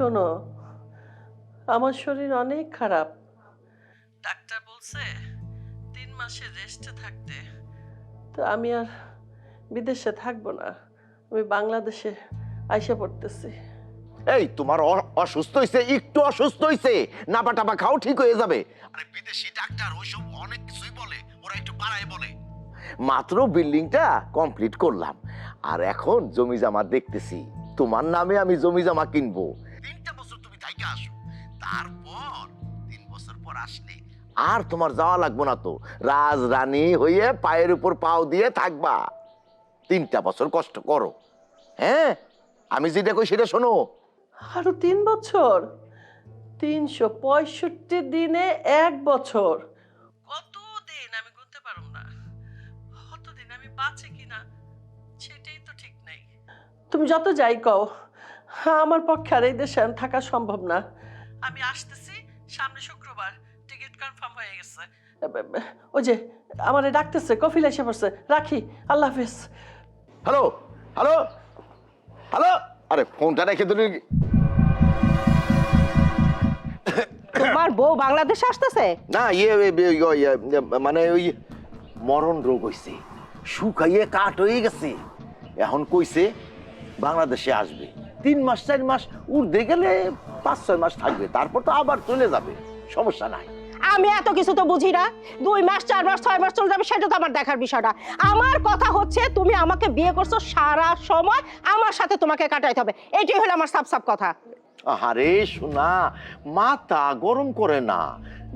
শোনো, আমার শরীর অনেক খারাপ। ডাক্তার বলছে 3 মাসের রেস্টে থাকতে। তো আমি আর বিদেশে থাকবো না, আমি বাংলাদেশে আইসা পড়তেছি। এই তোমার অসুস্থ হইছে, একটু অসুস্থ হইছে, নাপা টাপা খাও ঠিক হয়ে যাবে। আরে বিদেশি ডাক্তার ওইসব অনেক কিছুই বলে, ওরা একটু বাড়ায় বলে। মাত্র বিল্ডিংটা কমপ্লিট করলাম, আর এখন জমি জমা দেখতেছি। তোমার নামে আমি জমি জমা কিনবো। 3টা বছর তুমি থাইকা আসো, তারপর 3 বছর পর আসলে আর তোমার যাওয়া লাগবো না, তো রাজ রানী হয়ে পায়ের উপর পাও দিয়ে থাকবা। 3টা বছর কষ্ট করো। হ্যাঁ, আমি যেটা কই সেটা শোনো। আরো 3 বছর? 365 দিনে 1 বছর। কতদিন আমি গুনতে পারব না, কতদিন আমি বাঁচি কিনা সেটাই তো ঠিক নাই। তুমি যত যাই কও, আমার পক্ষে আর এই দেশে থাকা সম্ভব না। আমি আসতেছি সামনে শুক্রবার, টিকিট কনফার্ম হয়ে গেছে। ওই যে আমারে ডাকতেছে, কফিল এসে পড়ছে, রাখি, আল্লাহ হাফেজ। হ্যালো হ্যালো হ্যালো, আরে ফোনটা রেখে দিলি। তোমার বউ বাংলাদেশে আসতেছে? না, মানে ওই মরণ রোগ হইছে, শুকাইয়ে কাঠ হয়ে গেছে। এখন কইছে বাংলাদেশে আসবে, 3 মাস 4 মাস উর্ধে গেলে 5-6 মাস থাকবে, তারপর তো আবার চলে যাবে, সমস্যা নাই। আমি এত কিছু তো বুঝি না। 2 মাস 4 মাস 6 মাস চলে যাবে সেটা তো আমার দেখার বিষয় না। আমার কথা হচ্ছে তুমি আমাকে বিয়ে করছো, সারা সময় আমার সাথে তোমাকে কাটাইতে হবে, এটাই হলো আমার সাফ সাফ কথা। আরে শোনা, মাথা গরম করে না।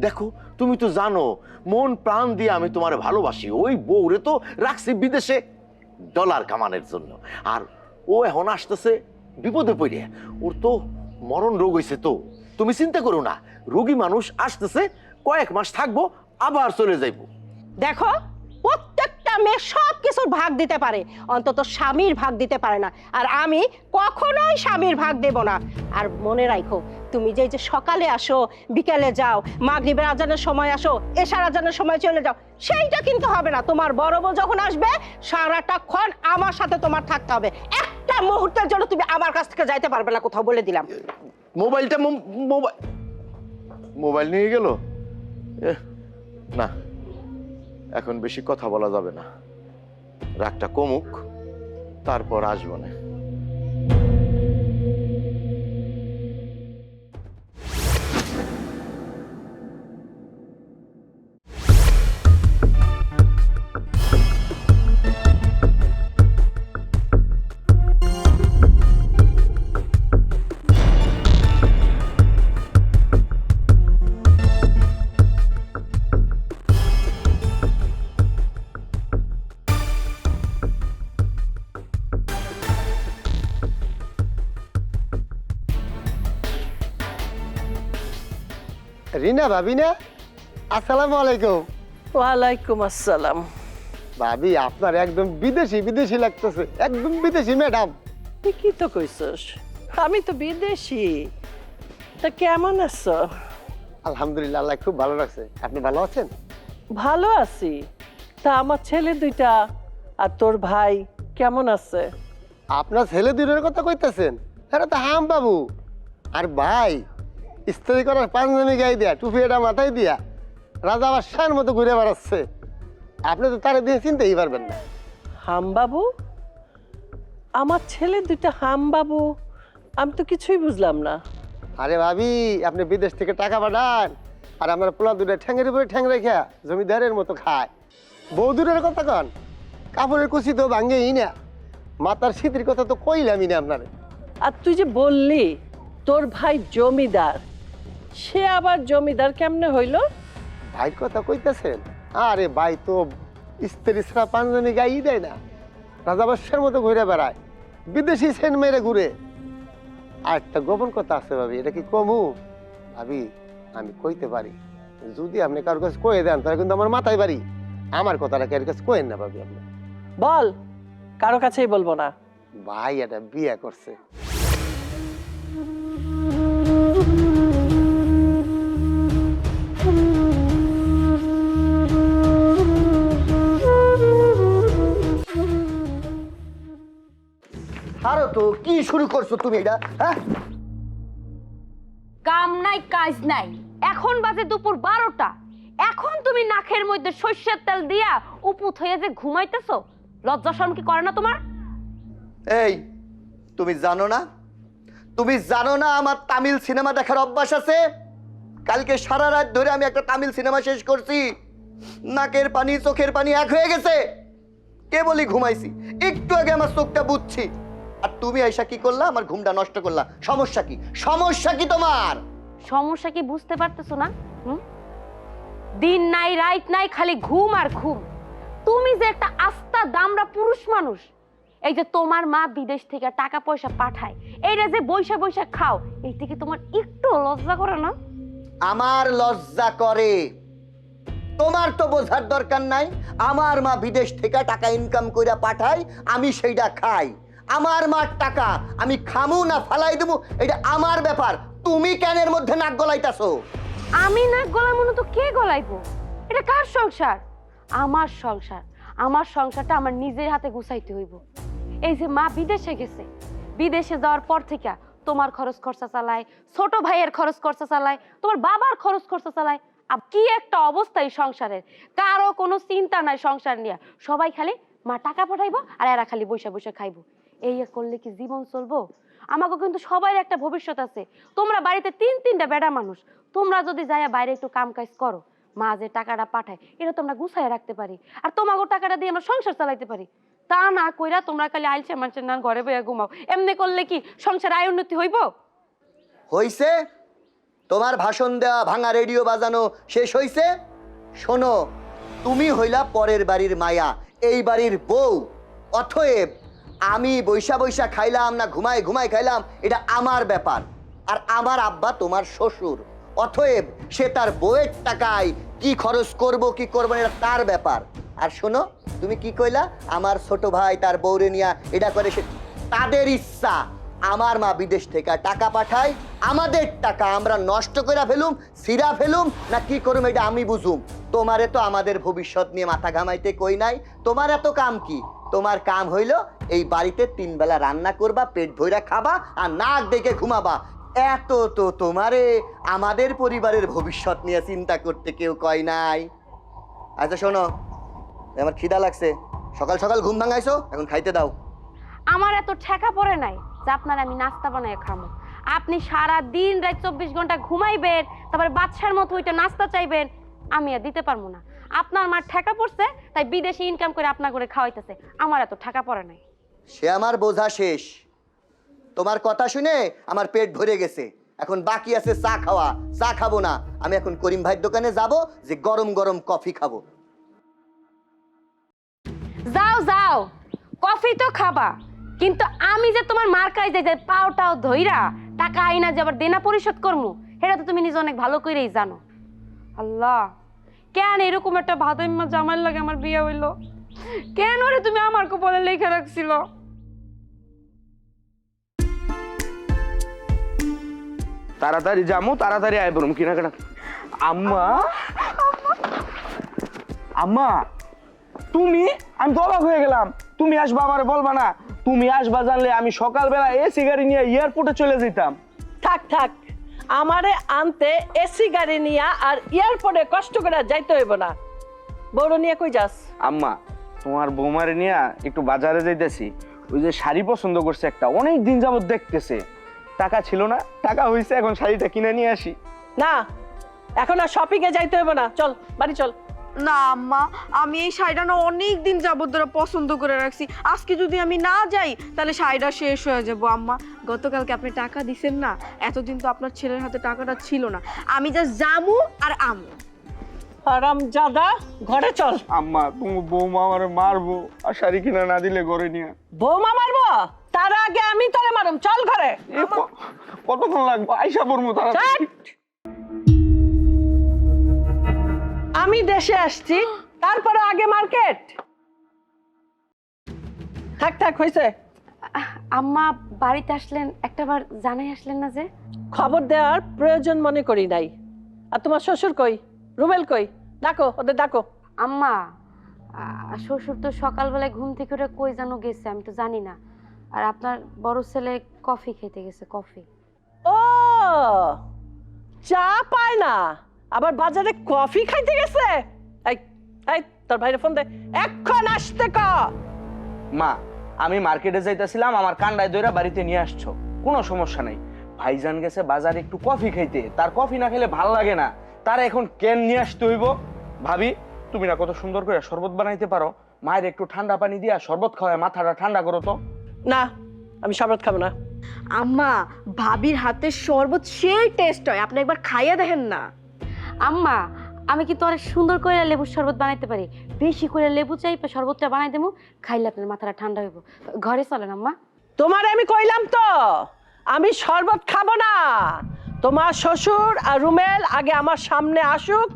দেখো, তুমি তো জানো মন প্রাণ দিয়ে আমি তোমার ভালোবাসি। ওই বউরে তো রাখছি বিদেশে ডলার কামানোর জন্য, আর ও এখন আসতেছে বিপদে পড়ে। ওর তো মরণ রোগ হয়েছে। তো তুমি চিন্তা করো না, রোগী মানুষ আসতেছে, কয়েক মাস থাকবো, আবার চলে যাইবো। দেখো, প্রত্যেকটা মেয়ে সব কিছুর ভাগ দিতে পারে, অন্তত স্বামীর ভাগ দিতে পারে না। আর আমি কখনোই স্বামীর ভাগ দেব না। আর মনে রাখো, তুমি যে সকালে আসো, বিকেলে যাও, মাগরিবের আজানের সময় আসো, এশার আজানের সময় চলে যাও, সেইটা কিন্তু হবে না। তোমার বড় বউ যখন আসবে, সারাটাক্ষণ আমার সাথে তোমার থাকতে হবে। একটা মুহূর্তের জন্য তুমি আমার কাছ থেকে যাইতে পারবে না, কোথাও বলে দিলাম। মোবাইলটা মোবাইল নিয়ে গেল। না, এখন বেশি কথা বলা যাবে না, রাগটা কমুক, তারপর আসবো না। রিনা ভাবি না? আসসালামু আলাইকুম। ওয়ালাইকুম আসসালাম। ভাবি, আপনার একদম বিদেশি বিদেশি লাগতেছে, একদম বিদেশি ম্যাডাম। তুই কি তো কইছস, আমি তো বিদেশি। তা কেমন আছো? আলহামদুলিল্লাহ, আল্লাহ খুব ভালো রাখছে। আপনি ভালো আছেন? ভালো আছি। তা আমার ছেলে 2টা আর তোর ভাই কেমন আছে? আপনার ছেলে দুটোর কথা কইতেছেন? এটা তো হাম বাবু। আর ভাই স্ত্রী করার পাঞ্জাবি গায়ে দিয়া, টুপি এটা মাথায় দিয়া রাজা বাদশাহের মতো ঘুরে বেড়াচ্ছে। আপনি তো তারা দিয়ে চিনতেই পারবেন না। হামবাবু? আমার ছেলে 2টা হামবাবু? আমি তো কিছুই বুঝলাম না। আরে ভাবি, আপনি বিদেশ থেকে টাকা পাঠান, আর আমার পোলা দুটো ঠ্যাঙের উপরে ঠ্যাং রেখা জমিদারের মতো খায়। বউ দুটোর কথা কন, কাপড়ের কুচি তো ভাঙ্গেই না, মাতার স্মৃতির কথা তো কইলামই না আপনারে। আর তুই যে বললি তোর ভাই জমিদার, সে আবার জমিদার কেমনে হইল? ভাইয়ের কথা কইতেছেন? আরে ভাই তো স্ত্রী ছাড়া পাঞ্জাবি গায়েই দেয় না, রাজাবাসের মতো ঘুরে বেড়ায়, বিদেশি সেন মেরে ঘুরে। আর একটা গোপন কথা আছে ভাবি, এটা কি কমু? ভাবি, আমি কইতে পারি, যদি আপনি কারোর কাছে কয়ে দেন তাহলে কিন্তু আমার মাথায় বাড়ি। আমার কথাটা কারোর কাছে কয়েন না ভাবি। আপনি বল, কারো কাছেই বলবো না। ভাই এটা বিয়ে করছে। আরো তো কি শুরু করছো তুমি এটা? হ্যাঁ, কাম নাই কাজ নাই, এখন বাজে দুপুর 12টা, এখন তুমি নাকের মধ্যে সর্ষের তেল দিয়া উপুত হয়ে যে ঘুমাইতেছো, লজ্জা শরম কি করে না তোমার? এই তুমি জানো না, তুমি জানো না আমার তামিল সিনেমা দেখার অভ্যাস আছে? কালকে সারা রাত ধরে আমি একটা তামিল সিনেমা শেষ করছি, নাকের পানি চোখের পানি এক হয়ে গেছে, কেবলই ঘুমাইছি, একটু আগে আমার চোখটা বুঝছি, আর তুমি আইসা কি করলা, আমার ঘুমটা নষ্ট করলা। সমস্যা কি, সমস্যা কি তোমার? সমস্যা কি বুঝতে পারতেছো না? দিন নাই রাত নাই, খালি ঘুম আর ঘুম। তুমি যে একটা আস্তা দামড়া পুরুষ মানুষ, এই যে তোমার মা বিদেশ থেকে টাকা পয়সা পাঠায়, এইটা যে বৈশা বৈশা খাও, এই থেকে তোমার একটু লজ্জা করে না? আমার লজ্জা করে, তোমার তো বোঝার দরকার নাই। আমার মা বিদেশ থেকে টাকা ইনকাম কইরা পাঠায়, আমি সেইটা খাই। আমার মার টাকা আমি খামু না ফালাই দেবো, এটা আমার ব্যাপার। তুমি কেন এর মধ্যে নাক গলাইতাছো? আমি নাক গলাবো না তো কে গলাইবো? এটা কার সংসার? আমার সংসার। আমার সংসারটা আমার নিজের হাতে গুছাইতে হইব। এই যে মা বিদেশে গেছে, বিদেশে যাওয়ার পর থেকে তোমার খরচ খরচা চালায়, ছোট ভাইয়ের খরচ খরচা চালায়, তোমার বাবার খরচ খরচা চালায়। আর কি একটা অবস্থা এই সংসারের, কারো কোনো চিন্তা নাই সংসার নিয়ে। সবাই খালি মা টাকা পাঠাইবো আর এরা খালি বসে বসে খাইবো। এই করলে কি জীবন চলবো? আমাকে কিন্তু সবাই একটা ভবিষ্যৎ আছে। তোমরা বাড়িতে তিনটা বেড়া মানুষ, তোমরা যদি যাইয়া বাইরে একটু কাম কাজ করো, মা যে টাকাটা পাঠায় এটা তোমরা গুছায় রাখতে পারি, আর তোমাকে টাকাটা দিয়ে আমরা সংসার চালাইতে পারি। তা না কইরা তোমরা খালি আইলছে মানুষের না ঘরে বইয়া ঘুমাও। এমনি করলে কি সংসার আয় উন্নতি হইব? হইছে? তোমার ভাষণ দেওয়া, ভাঙা রেডিও বাজানো শেষ হইছে? শোনো, তুমি হইলা পরের বাড়ির মায়া, এই বাড়ির বউ। অতএব আমি বৈশা বৈশা খাইলাম না ঘুমাই ঘুমাই খাইলাম, এটা আমার ব্যাপার। আর আমার আব্বা তোমার শ্বশুর, অতএব সে তার বউয়ের টাকায় কি খরচ করব কি করবো না, এটা তার ব্যাপার। আর শোনো, তুমি কি কইলা, আমার ছোট ভাই তার বউরে নিয়া এটা করে, সে তাদের ইচ্ছা। আমার মা বিদেশ থেকে টাকা পাঠায়, আমাদের টাকা আমরা নষ্ট করে ফেলুম, সিরা ফেলুম না কি করুম, এটা আমি বুঝুম। তোমারে তো আমাদের ভবিষ্যৎ নিয়ে মাথা ঘামাইতে কই নাই। তোমার এত কাম কি? তোমার কাম হইল এই বাড়িতে 3 বেলা রান্না করবা, পেট ভইরা খাবা আর নাক দেখে ঘুমাবা। এত তো তোমারে আমাদের পরিবারের ভবিষ্যৎ নিয়ে চিন্তা করতে কেউ কয় নাই। আচ্ছা শোনো, আমার খিদা লাগছে, সকাল সকাল ঘুম ভাঙাইছো, এখন খাইতে দাও। আমার এত ঠেকা পড়ে নাই যে আপনার আমি নাস্তা বানায় খামো। আপনি সারা দিন রাত 24 ঘন্টা ঘুমাইবেন, তারপরে বাচ্চার মতো ওইটা নাস্তা চাইবেন, আমি আর দিতে পারবো না। আপনার আমার ঠেকা পড়ছে, তাই বিদেশে ইনকাম করে আপনার করে খাওয়াইতেছে। আমার এত ঠেকা পড়ে নাই। সে আমার বোঝা শেষ। তোমার কথা শুনে আমার পেট ভরে গেছে, এখন বাকি আছে চা খাওয়া। চা খাবো না, আমি এখন করিম ভাইয়ের দোকানে যাব, যে গরম গরম কফি খাবো। যাও যাও, কফি তো খাবা, কিন্তু আমি যে তোমার মার্কায় যে পাওটাও ধইরা টাকা আইনা যে আবার দেনা পরিশোধ করমু, সেটা তো তুমি নিজে অনেক ভালো করেই জানো। আল্লাহ, কেন এরকম একটা ভাদাইম্মা জামাই লাগে আমার বিয়ে হইলো? কেন রে তুমি আমার কপালে লেখা রাখছিল? তাড়াতাড়ি যামু, তাড়াতাড়ি আয় বলুম কেনাকাটা। আম্মা, আম্মা তুমি, আমি তো অবাক হয়ে গেলাম। তুমি আসবা আমার বলবা না? তুমি আসবা জানলে আমি সকালবেলা এসি গাড়ি নিয়ে এয়ারপোর্টে চলে যেতাম। থাক থাক, আমারে আনতে এসি গাড়ি নিয়া আর এয়ারপোর্টে কষ্ট করে যাইতে হইব না। বড় নিয়ে কই যাস? আম্মা, তোমার বৌমারে নিয়ে একটু বাজারে যাইতেছি। ওই যে শাড়ি পছন্দ করছে একটা, অনেক দিন যাবত দেখতেছে। টাকা ছিল না, টাকা হইছে, এখন শাড়িটা কিনে নিয়ে আসি। না, এখন আর শপিং এ যাইতে হইব না, চল বাড়ি চল। না আম্মা, আমি এই শাড়িটা না অনেক দিন যাবত ধরে পছন্দ করে রাখছি। আজকে যদি আমি না যাই তাহলে শাড়িটা শেষ হয়ে যাবো। আম্মা, গতকালকে আপনি টাকা দিছেন না, এতদিন তো আপনার ছেলের হাতে টাকাটা ছিল না। আমি জাস্ট যামু আর আমু। হারামজাদা, ঘরে চল। আম্মা, তুমি বৌমা আমার মারবো আর শাড়ি কিনা না দিলে ঘরে নিয়ে। বৌমা মারবো? তার আগে আমি তোরে মারুম, চল ঘরে। কতক্ষণ লাগবে? আইসা পড়বো তাড়াতাড়ি। আমি দেশে আসছি, তারপরে আগে মার্কেট। থাক থাক, হয়েছে। আম্মা বাড়িতে আসলেন, একটাবার জানাই আসলেন না যে? খবর দেওয়ার প্রয়োজন মনে করি নাই। আর তোমার শ্বশুর কই, রুবেল কই? ডাকো, ওদের ডাকো। আম্মা, শ্বশুর তো সকালবেলায় ঘুম থেকে উঠে কই যেন গেছে, আমি তো জানি না। আর আপনার বড় ছেলে কফি খেতে গেছে, কফি। ও, চা পায় না আবার বাজারে কফি খাইতে গেছে। এই এই তোর ভাইরে ফোন দে, এখন আসতে ক। মা আমি মার্কেটে যাইতেছিলাম, আমার কান্ডায় দইরা বাড়িতে নিয়ে আসছো, কোনো সমস্যা নাই। ভাইজান গেছে বাজারে একটু কফি খাইতে, তার কফি না খেলে ভাল লাগে না, তার এখন কেন নিয়ে আসতে হইব? ভাবি তুমি না কত সুন্দর করে শরবত বানাইতে পারো, মায়ের একটু ঠান্ডা পানি দিয়া শরবত খাওয়ায় মাথাটা ঠান্ডা করো তো। না, আমি শরবত খাবো না। আম্মা, ভাবির হাতের শরবত সেই টেস্ট হয়, আপনি একবার খাইয়া দেখেন না। আম্মা আমি কিন্তু অনেক সুন্দর করে লেবুর শরবত বানাইতে পারি, বেশি করে লেবু চাইপে শরবতটা বানাই দেবো, খাইলে আপনার মাথাটা ঠান্ডা হইব। ঘরে চলেন আম্মা। তোমারে আমি কইলাম তো আমি শরবত খাবো না। তোমার শ্বশুর আর রুমেল আগে আমার সামনে আসুক,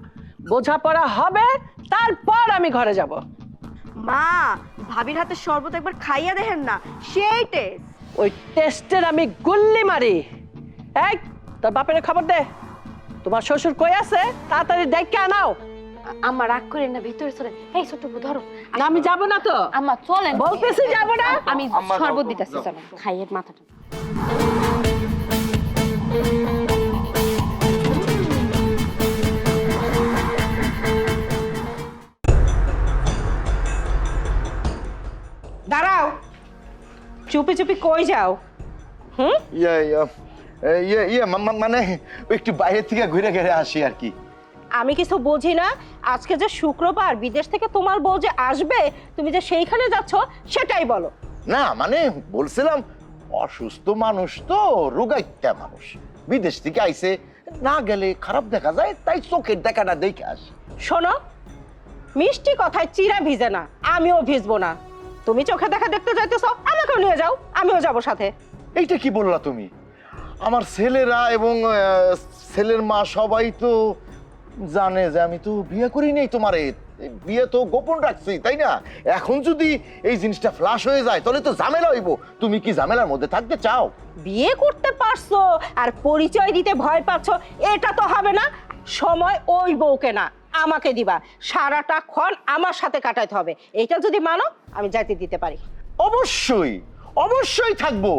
বোঝাপড়া হবে, তারপর আমি ঘরে যাব। মা, ভাবির হাতের শরবত একবার খাইয়া দেখেন না, সেই টেস্ট। ওই টেস্টের আমি গুল্লি মারি। এই তোর বাপের খবর দে, তোমার শ্বশুর কই আছে, তাড়াতাড়ি দেখে আনাও। আম্মা রাগ করেন না, ভিতরে চলেন। এই ছোট বউ ধরো। না আমি যাব না তো। আম্মা চলেন, বলতেছি যাব না। আমি শরবত দিতেছি, চলেন খাইয়ে মাথাটা। দাঁড়াও, চুপি চুপি কই যাও? মানে একটু বাইরে থেকে ঘুরে ঘুরে আসি আর কি। আমি কিছু বুঝি না। আজকে যে শুক্রবার, বিদেশ থেকে তোমার বউ যে আসবে, তুমি যে সেইখানে যাচ্ছ সেটাই বলো। না মানে বলছিলাম অসুস্থ মানুষ তো, রোগাইটা মানুষ, বিদেশ থেকে আইছে, না গেলে খারাপ দেখা যায়, তাই চোখের দেখাটা দেখে আসি। শোনো, মিষ্টি কথায় চিরা ভিজে না, আমিও ভিজবো না। তুমি চোখে দেখা দেখতে যাইতেছ, আমাকেও নিয়ে যাও, আমিও যাব সাথে। এইটা কি বললা তুমি? আমার ছেলেরা এবং ছেলের মা সবাই তো জানে যে আমি তো বিয়ে করি নাই, তোমারে বিয়ে তো গোপন রাখছি, তাই না? এখন যদি এই জিনিসটা ফ্লাশ হয়ে যায় তাহলে তো ঝামেলা হইব। তুমি কি ঝামেলার মধ্যে থাকতে চাও? বিয়ে করতে পারছো আর পরিচয় দিতে ভয় পাচ্ছ, এটা তো হবে না। সময় ওই বউকে না, আমাকে দিবা। সারাটা ক্ষণ আমার সাথে কাটাইতে হবে। এটা যদি মানো, আমি যাইতে দিতে পারি। অবশ্যই অবশ্যই থাকবো।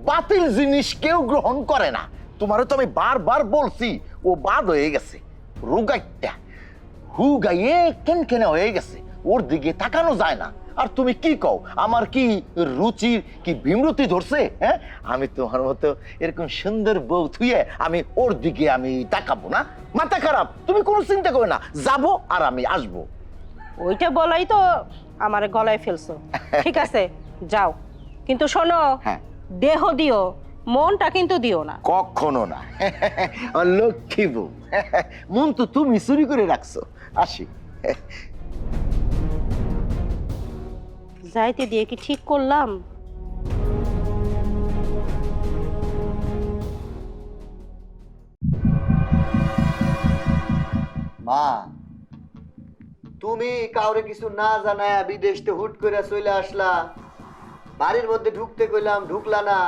বাতিল জিনিস কেউ গ্রহণ করে না। তোমারও তো আমি বারবার বলছি, ও বাদ হয়ে গেছে, রোগাইটা হু গাইয়ে কেন হয়ে গেছে, ওর দিকে তাকানো যায় না। আর তুমি কি কও, আমার কি রুচির কি বিমৃতি ধরছে? হ্যাঁ, আমি তোমার মতো এরকম সুন্দর বউ থুয়ে আমি ওর দিকে আমি তাকাবো না? মাথা খারাপ? তুমি কোনো চিন্তা করো না, যাবো আর আমি আসবো। ওইটা বলাই তো আমার গলায় ফেলছো। ঠিক আছে, যাও, কিন্তু শোনো, হ্যাঁ। দেহ দিও, মনটা কিন্তু দিও না। কখনো না। লক্ষ্মী বউ, মন তো তুমি চুরি করে রাখছো। আসি। যাইতে দিয়ে কি ঠিক করলাম? মা, তুমি কাউরে কিছু না জানায় বিদেশতে হুট করে চলে আসলা, বাড়ির মধ্যে ঢুকতে কইলাম ঢুকলা না,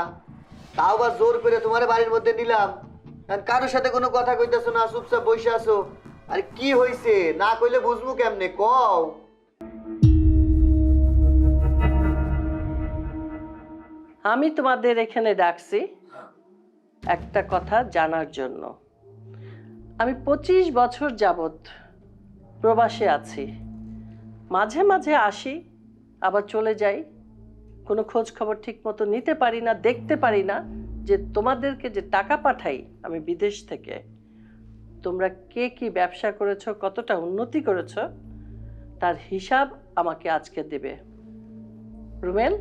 তাও বা জোর করে তোমার বাড়ির মধ্যে নিলাম, কারোর সাথে কোনো কথা কইতেছো না, চুপচাপ বসে আছো। আরে কি হইছে, না কইলে বুঝবো কেমনে, কও। আমি তোমাদের এখানে ডাকছি একটা কথা জানার জন্য। আমি 25 বছর যাবত প্রবাসে আছি, মাঝে মাঝে আসি আবার চলে যাই, কোনো খোঁজ খবর ঠিক মতো নিতে পারি না, দেখতে পারি না যে তোমাদেরকে যে টাকা পাঠাই আমি বিদেশ থেকে, তোমরা কে কি ব্যবসা করেছো, কতটা উন্নতি করেছো, তার হিসাব আমাকে আজকে দেবে। রুমেল,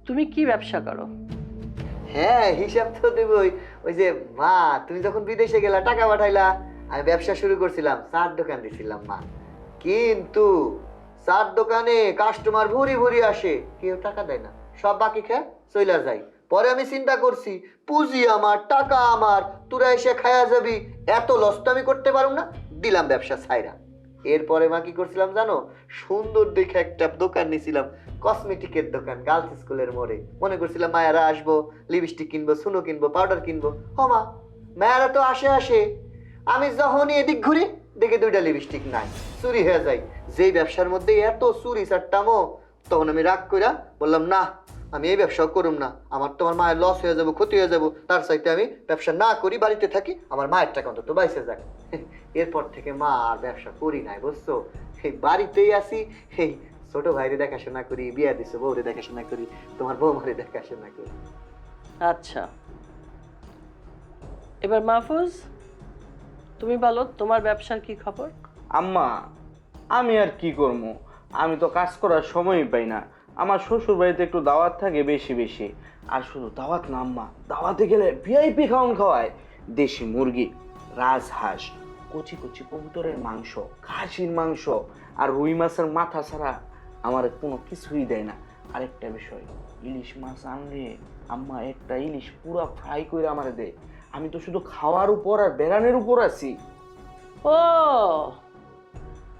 তুমি কি ব্যবসা করো? হ্যাঁ, হিসাব তো দেবই। ওই যে মা, তুমি যখন বিদেশে গেলা টাকা পাঠাইলা, আমি ব্যবসা শুরু করছিলাম, চার দোকান দিছিলাম মা। কিন্তু চার দোকানে কাস্টমার ভরি ভরি আসে, কেউ টাকা দেয় না, সব বাকি খেয়ে চইলা যায়। পরে আমি চিন্তা করছি, পুঁজি আমার, টাকা আমার, তোরা এসে খায়া যাবি, এত লস তো আমি করতে পারুম না, দিলাম ব্যবসা ছাইরা। এরপরে মা কি করছিলাম জানো, সুন্দর দেখে একটা দোকান নিছিলাম, কসমেটিকের দোকান, গার্লস স্কুলের মোড়ে। মনে করছিলাম মায়েরা আসবো, লিপস্টিক কিনবো, সুনো কিনবো, পাউডার কিনবো। হ মা, মায়েরা তো আসে, আমি যখনই এদিক ঘুরি দেখে 2টা লিপস্টিক নাই, চুরি হয়ে যায়। যেই ব্যবসার মধ্যে এত চুরি চারটামো, তখন আমি রাগ কইরা বললাম, না, আমি এই ব্যবসা করুম না, আমার তোমার মায়ের লস হয়ে যাবো, ক্ষতি হয়ে যাবো, তার চাইতে আমি ব্যবসা না করি, বাড়িতে থাকি, আমার মায়ের টাকা অন্তত বাইসে যাক। এরপর থেকে মা আর ব্যবসা করি নাই, বুঝছো? এই বাড়িতেই আসি, এই ছোট ভাইরে দেখাশোনা করি, বিয়া দিছে বউরে দেখাশোনা করি, তোমার বৌমারে দেখাশোনা করি। আচ্ছা, এবার মাহফুজ, তুমি বলো তোমার ব্যবসার কি খবর? আম্মা, আমি আর কি করবো, আমি তো কাজ করার সময়ই পাই না। আমার শ্বশুর বাড়িতে একটু দাওয়াত থাকে বেশি বেশি, আর শুধু দাওয়াত না আম্মা, দাওয়াতে গেলে ভিআইপি খাওয়ান খাওয়ায়। দেশি মুরগি, রাজহাঁস, কচি কচি কবুতরের মাংস, খাসির মাংস আর রুই মাছের মাথা ছাড়া আমার কোনো কিছুই দেয় না। আরেকটা বিষয়, ইলিশ মাছ আনলে আম্মা একটা ইলিশ পুরো ফ্রাই করে আমার দেয়। আমি তো শুধু খাওয়ার উপর আর বেড়ানোর উপর আছি। ও,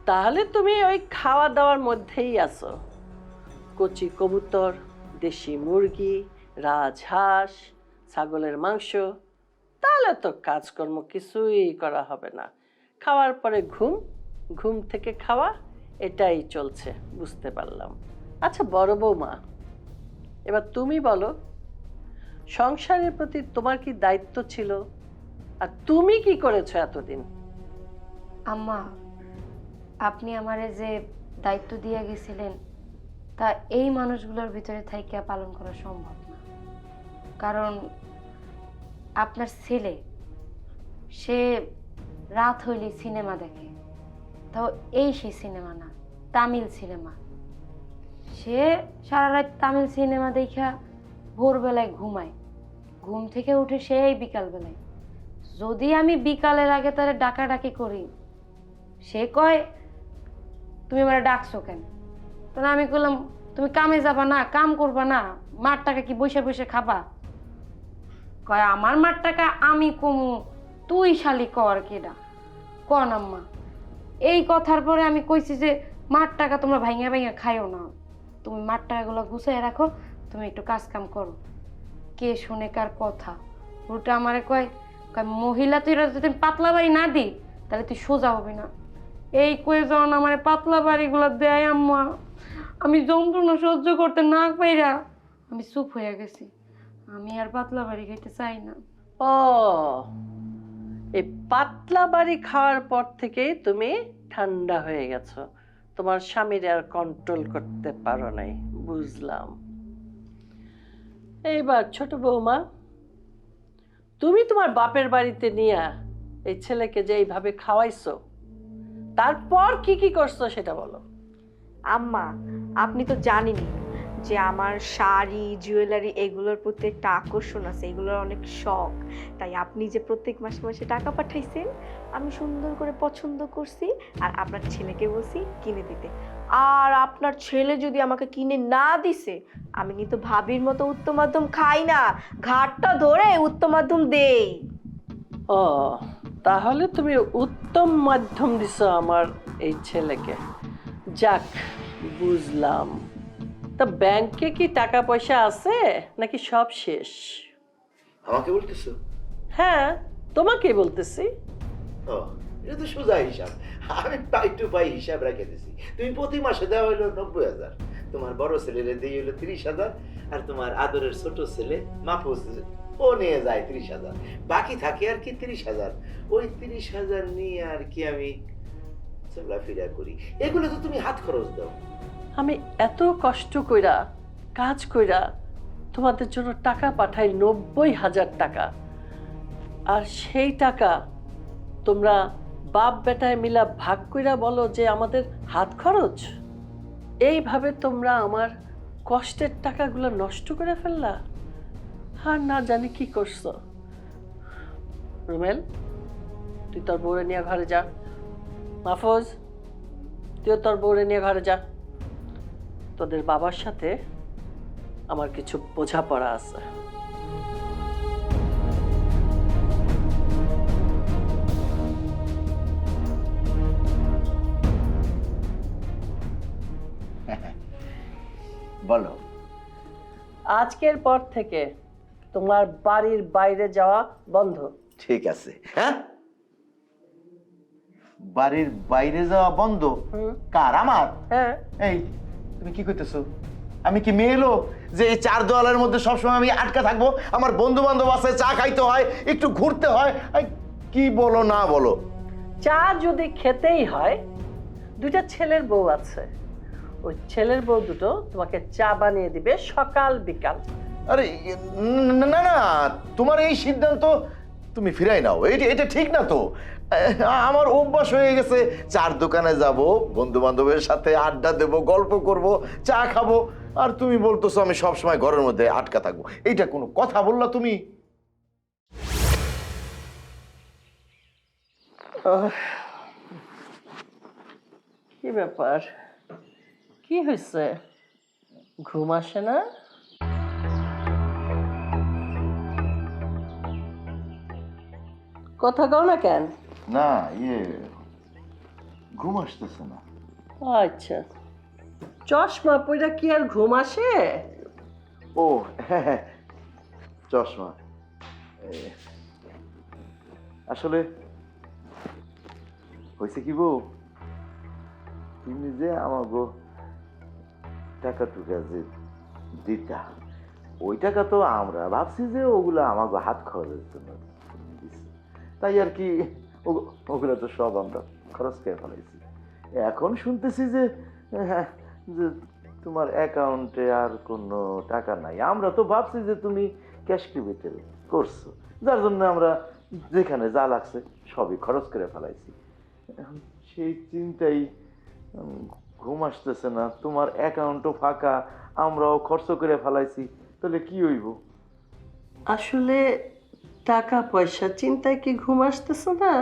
তাহলে তুমি ওই খাওয়া দাওয়ার মধ্যেই আছো। কচি কবুতর, দেশি মুরগি, রাজহাঁস, ছাগলের মাংস, তাহলে তো কাজকর্ম কিছুই করা হবে না। খাওয়ার পরে ঘুম, ঘুম থেকে খাওয়া, এটাই চলছে, বুঝতে পারলাম। আচ্ছা বড় বৌমা, এবার তুমি বলো, সংসারের প্রতি তোমার কি দায়িত্ব ছিল, আর তুমি কি করেছো এতদিন? আম্মা, আপনি আমারে যে দায়িত্ব দিয়ে গেছিলেন তা এই মানুষগুলোর ভিতরে থেকে পালন করা সম্ভব না। কারণ আপনার ছেলে, সে রাত হইলে সিনেমা দেখে, তাও এই সেই সিনেমা না, তামিল সিনেমা। সে সারা রাত তামিল সিনেমা দেখা ভোরবেলায় ঘুমায়, ঘুম থেকে উঠে সেই বিকালবেলায়। যদি আমি বিকালের আগে তারে ডাকাডাকি করি, সে কয় তুমি আমার ডাকছো কেন? তাহলে আমি বললাম তুমি কামে যাবা না, কাম করবা না, মার টাকা কি বসে বসে খাবা? কয় আমার মার টাকা আমি কমু, তুই শালি কর কেডা কন আম্মা। এই কথার পরে আমি কইছি যে মার টাকা তোমরা ভাইঙা ভাইঙা খাইও না, তুমি মার টাকাগুলো গুছিয়ে রাখো, তুমি একটু কাজ কাম করো। কে শুনে কার কথা? উল্টা আমারে কয় মহিলা তুই যদি পাতলা বাড়ি না দিই তাহলে তুই সোজা হবি না। এই কয়ে যখন আমার পাতলা বাড়িগুলো দেয় আম্মা, আমি যন্ত্রণা সহ্য করতে না পাইরা আমি চুপ হয়ে গেছি। আমি আর পাতলা বাড়ি খাইতে চাই না। ও, এই পাতলা বাড়ি খাওয়ার পর থেকেই তুমি ঠান্ডা হয়ে গেছো, তোমার স্বামীর আর কন্ট্রোল করতে পারো নাই, বুঝলাম। এইবার ছোট বৌমা, তুমি তোমার বাপের বাড়িতে নিয়ে এই ছেলেকে যে এইভাবে খাওয়াইছো, তারপর কি কি করছো সেটা বলো। আম্মা, আপনি তো জানেনই যে আমার শাড়ি, জুয়েলারি এগুলোর প্রতি একটা আকর্ষণ আছে, এগুলোর অনেক শখ। তাই আপনি যে প্রত্যেক মাসে মাসে টাকা পাঠাইছেন, আমি সুন্দর করে পছন্দ করছি আর আপনার ছেলেকে বলছি কিনে দিতে। আর আপনার ছেলে যদি আমাকে কিনে না দিছে, আমি কিন্তু ভাবির মতো উত্তম মাধ্যম খাই না, ঘাটটা ধরে উত্তম মাধ্যম দেই। ও, তাহলে তুমি উত্তম মাধ্যম দিছো আমার এই ছেলেকে। যাক, বুঝলাম। তা ব্যাংকে কি টাকা পয়সা আছে নাকি সব শেষ? আমাকে বলতেছো? হ্যাঁ, তোমাকেই বলতেছি। ও, এটা তো সোজা হিসাব, আমি পাই টু পাই হিসাব রেখে দিছি। তুমি প্রতি মাসে দেওয়া হইলো 90,000, তোমার বড় ছেলের দিয়ে হইলো 30,000, আর তোমার আদরের ছোট ছেলে মাহফুজ ও নিয়ে যায় 30,000, বাকি থাকে আর কি 30,000। ওই 30,000 নিয়ে আর কি আমি চলাফেরা করি। এগুলো তো তুমি হাত খরচ দাও। আমি এত কষ্ট কইরা কাজ কইরা তোমাদের জন্য টাকা পাঠাই 90,000 টাকা, আর সেই টাকা তোমরা বাপ বেটায় মিলা ভাগ কইরা বলো যে আমাদের হাত খরচ। এইভাবে তোমরা আমার কষ্টের টাকাগুলো নষ্ট করে ফেললা, আর না জানি কি করছো। রুমেল, তুই তোর বউরে নিয়ে ঘরে যা। মাহফুজ, তুইও তোর বউরে নিয়ে ঘরে যা। তোদের বাবার সাথে আমার কিছু বোঝাপড়া আছে। বলো। আজকের পর থেকে তোমার বাড়ির বাইরে যাওয়া বন্ধ। ঠিক আছে। হ্যাঁ, বাড়ির বাইরে যাওয়া বন্ধ? কার? আমার? হ্যাঁ। এই তুমি কি করতেছো? আমি কি মেয়ে লোক যে এই চার দেওয়ালের মধ্যে সবসময় আমি আটকা থাকবো? আমার বন্ধু বান্ধব আছে, চা খাইতে হয়, একটু ঘুরতে হয়। কি বলো না বলো? চা যদি খেতেই হয়, দুইটা ছেলের বউ আছে, ওই ছেলের বউ দুটো তোমাকে চা বানিয়ে দিবে সকাল বিকাল। আরে না না না, তোমার এই সিদ্ধান্ত তুমি ফিরাই নাও, এটা ঠিক না তো। আমার অভ্যাস হয়ে গেছে, চার দোকানে যাব, বন্ধু বান্ধবের সাথে আড্ডা দেব, গল্প করব, চা খাবো, আর তুমি বলতেছো আমি সবসময় ঘরের মধ্যে আটকা থাকবো। এইটা কোনো কথা বললা তুমি? কি ব্যাপার, কি হয়েছে? ঘুম আসে না? কথা কও না কেন? না, ঘুম আসতেছে না। আচ্ছা, চশমা পইরা কি আর ঘুম আসে? ও হ্যাঁ, চশমা। আসলে হয়েছে কি বউ, তুমি যে আমাগো টাকা টুকা যে দিতা, ওই টাকা তো আমরা ভাবছি যে ওগুলা আমাগো হাত খরচের জন্য দিছি। তাই আর কি ওগুলা তো সব আমরা খরচ করে ফেলাইছি। এখন শুনতেছি যে যে তোমার অ্যাকাউন্টে আর কোনো টাকা নাই। আমরা তো ভাবছি যে তুমি ক্যাশ ক্রেডিট করছো, যার জন্য আমরা যেখানে যা লাগছে সবই খরচ করে ফেলাইছি। সেই চিন্তাই ঘুম আসতেছে না। তোমার অ্যাকাউন্টও ফাঁকা, আমরাও খরচ করে ফেলাইছি, তাহলে কি হইব? আসলে টাকা পয়সা চিন্তায় কি ঘুম আসতেছে না,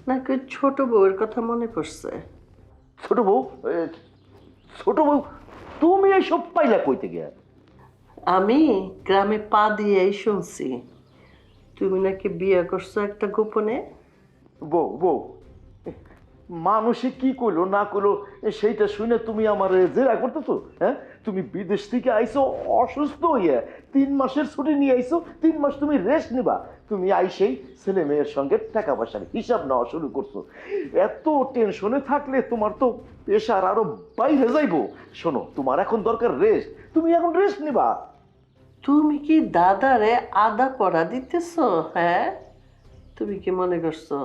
নাকি ছোট বউয়ের কথা মনে পড়ছে? ছোট বউ? ছোট বউ তুমি এইসব পাইলা কইতে গিয়া? আমি গ্রামে পা দিয়েই শুনছি তুমি নাকি বিয়ে করছো একটা গোপনে। বউ বউ মানুষে কি কইলো না কইলো সেইটা শুনে তুমি আমার জেরা করতেছো? হ্যাঁ, তুমি বিদেশ থেকে আইছো অসুস্থ হইয়া, 3 মাসের ছুটি নিয়ে আইছো, 3 মাস তুমি রেস্ট নিবা। তুমি আইসেই ছেলে মেয়ের সঙ্গে টাকা পয়সার হিসাব নেওয়া শুরু করছো। এত টেনশনে থাকলে তোমার তো প্রেশার আরো বাইরে যাইবো। শোনো, তোমার এখন দরকার রেস্ট, তুমি এখন রেস্ট নিবা। তুমি কি দাদারে আদা পড়া দিতেছো? হ্যাঁ, তুমি কি মনে করছো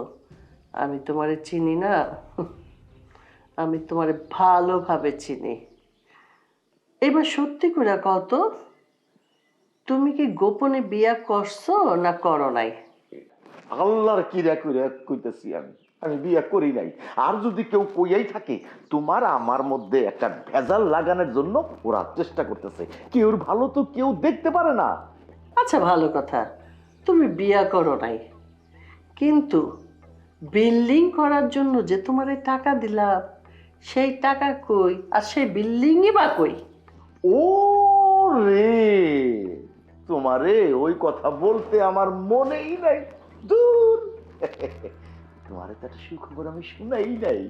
আমি তোমারে চিনি না? আমি তোমারে ভালোভাবে চিনি। এবার সত্যি করে কত, তুমি কি গোপনে বিয়া করছো না করো নাই? আল্লাহর কিরা করে কইতেছি আমি বিয়ে করি নাই। আর যদি কেউ কইয়াই থাকে, তোমার আমার মধ্যে একটা ভেজাল লাগানোর জন্য ওরা চেষ্টা করতেছে। কেউর ভালো তো কেউ দেখতে পারে না। আচ্ছা, ভালো কথা, তুমি বিয়া করো নাই, কিন্তু বিল্ডিং করার জন্য যে তোমারে টাকা দিলাম, সেই টাকা কই আর সেই বিল্ডিংই বা কই? ও রে, তোমারে ওই কথা বলতে আমার মনেই নাই। দূর, তোমার তো একটা সুখবর আমি শুনাই নাই।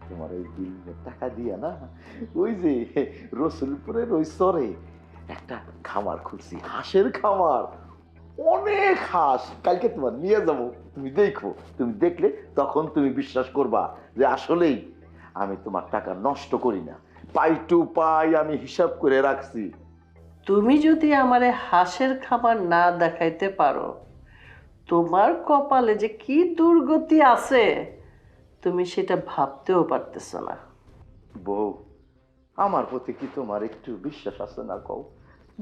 তোমার ওই বিল্ডিংয়ের টাকা দিয়া না, ওই যে রসুলপুরের ওই চরে একটা খামার খুলছি, হাঁসের খামার, অনেক হাঁস। কালকে তোমার নিয়ে যাবো, তুমি দেখো, তুমি দেখলে তখন তুমি বিশ্বাস করবা যে আসলেই আমি তোমার টাকা নষ্ট করি না, পাই টু পাই আমি হিসাব করে রাখছি। তুমি যদি আমারে হাঁসের খাবার না দেখাইতে পারো, তোমার কপালে যে কি দুর্গতি আছে তুমি সেটা ভাবতেও পারতেছো না। বউ, আমার প্রতি কি তোমার একটু বিশ্বাস আছে না? কও,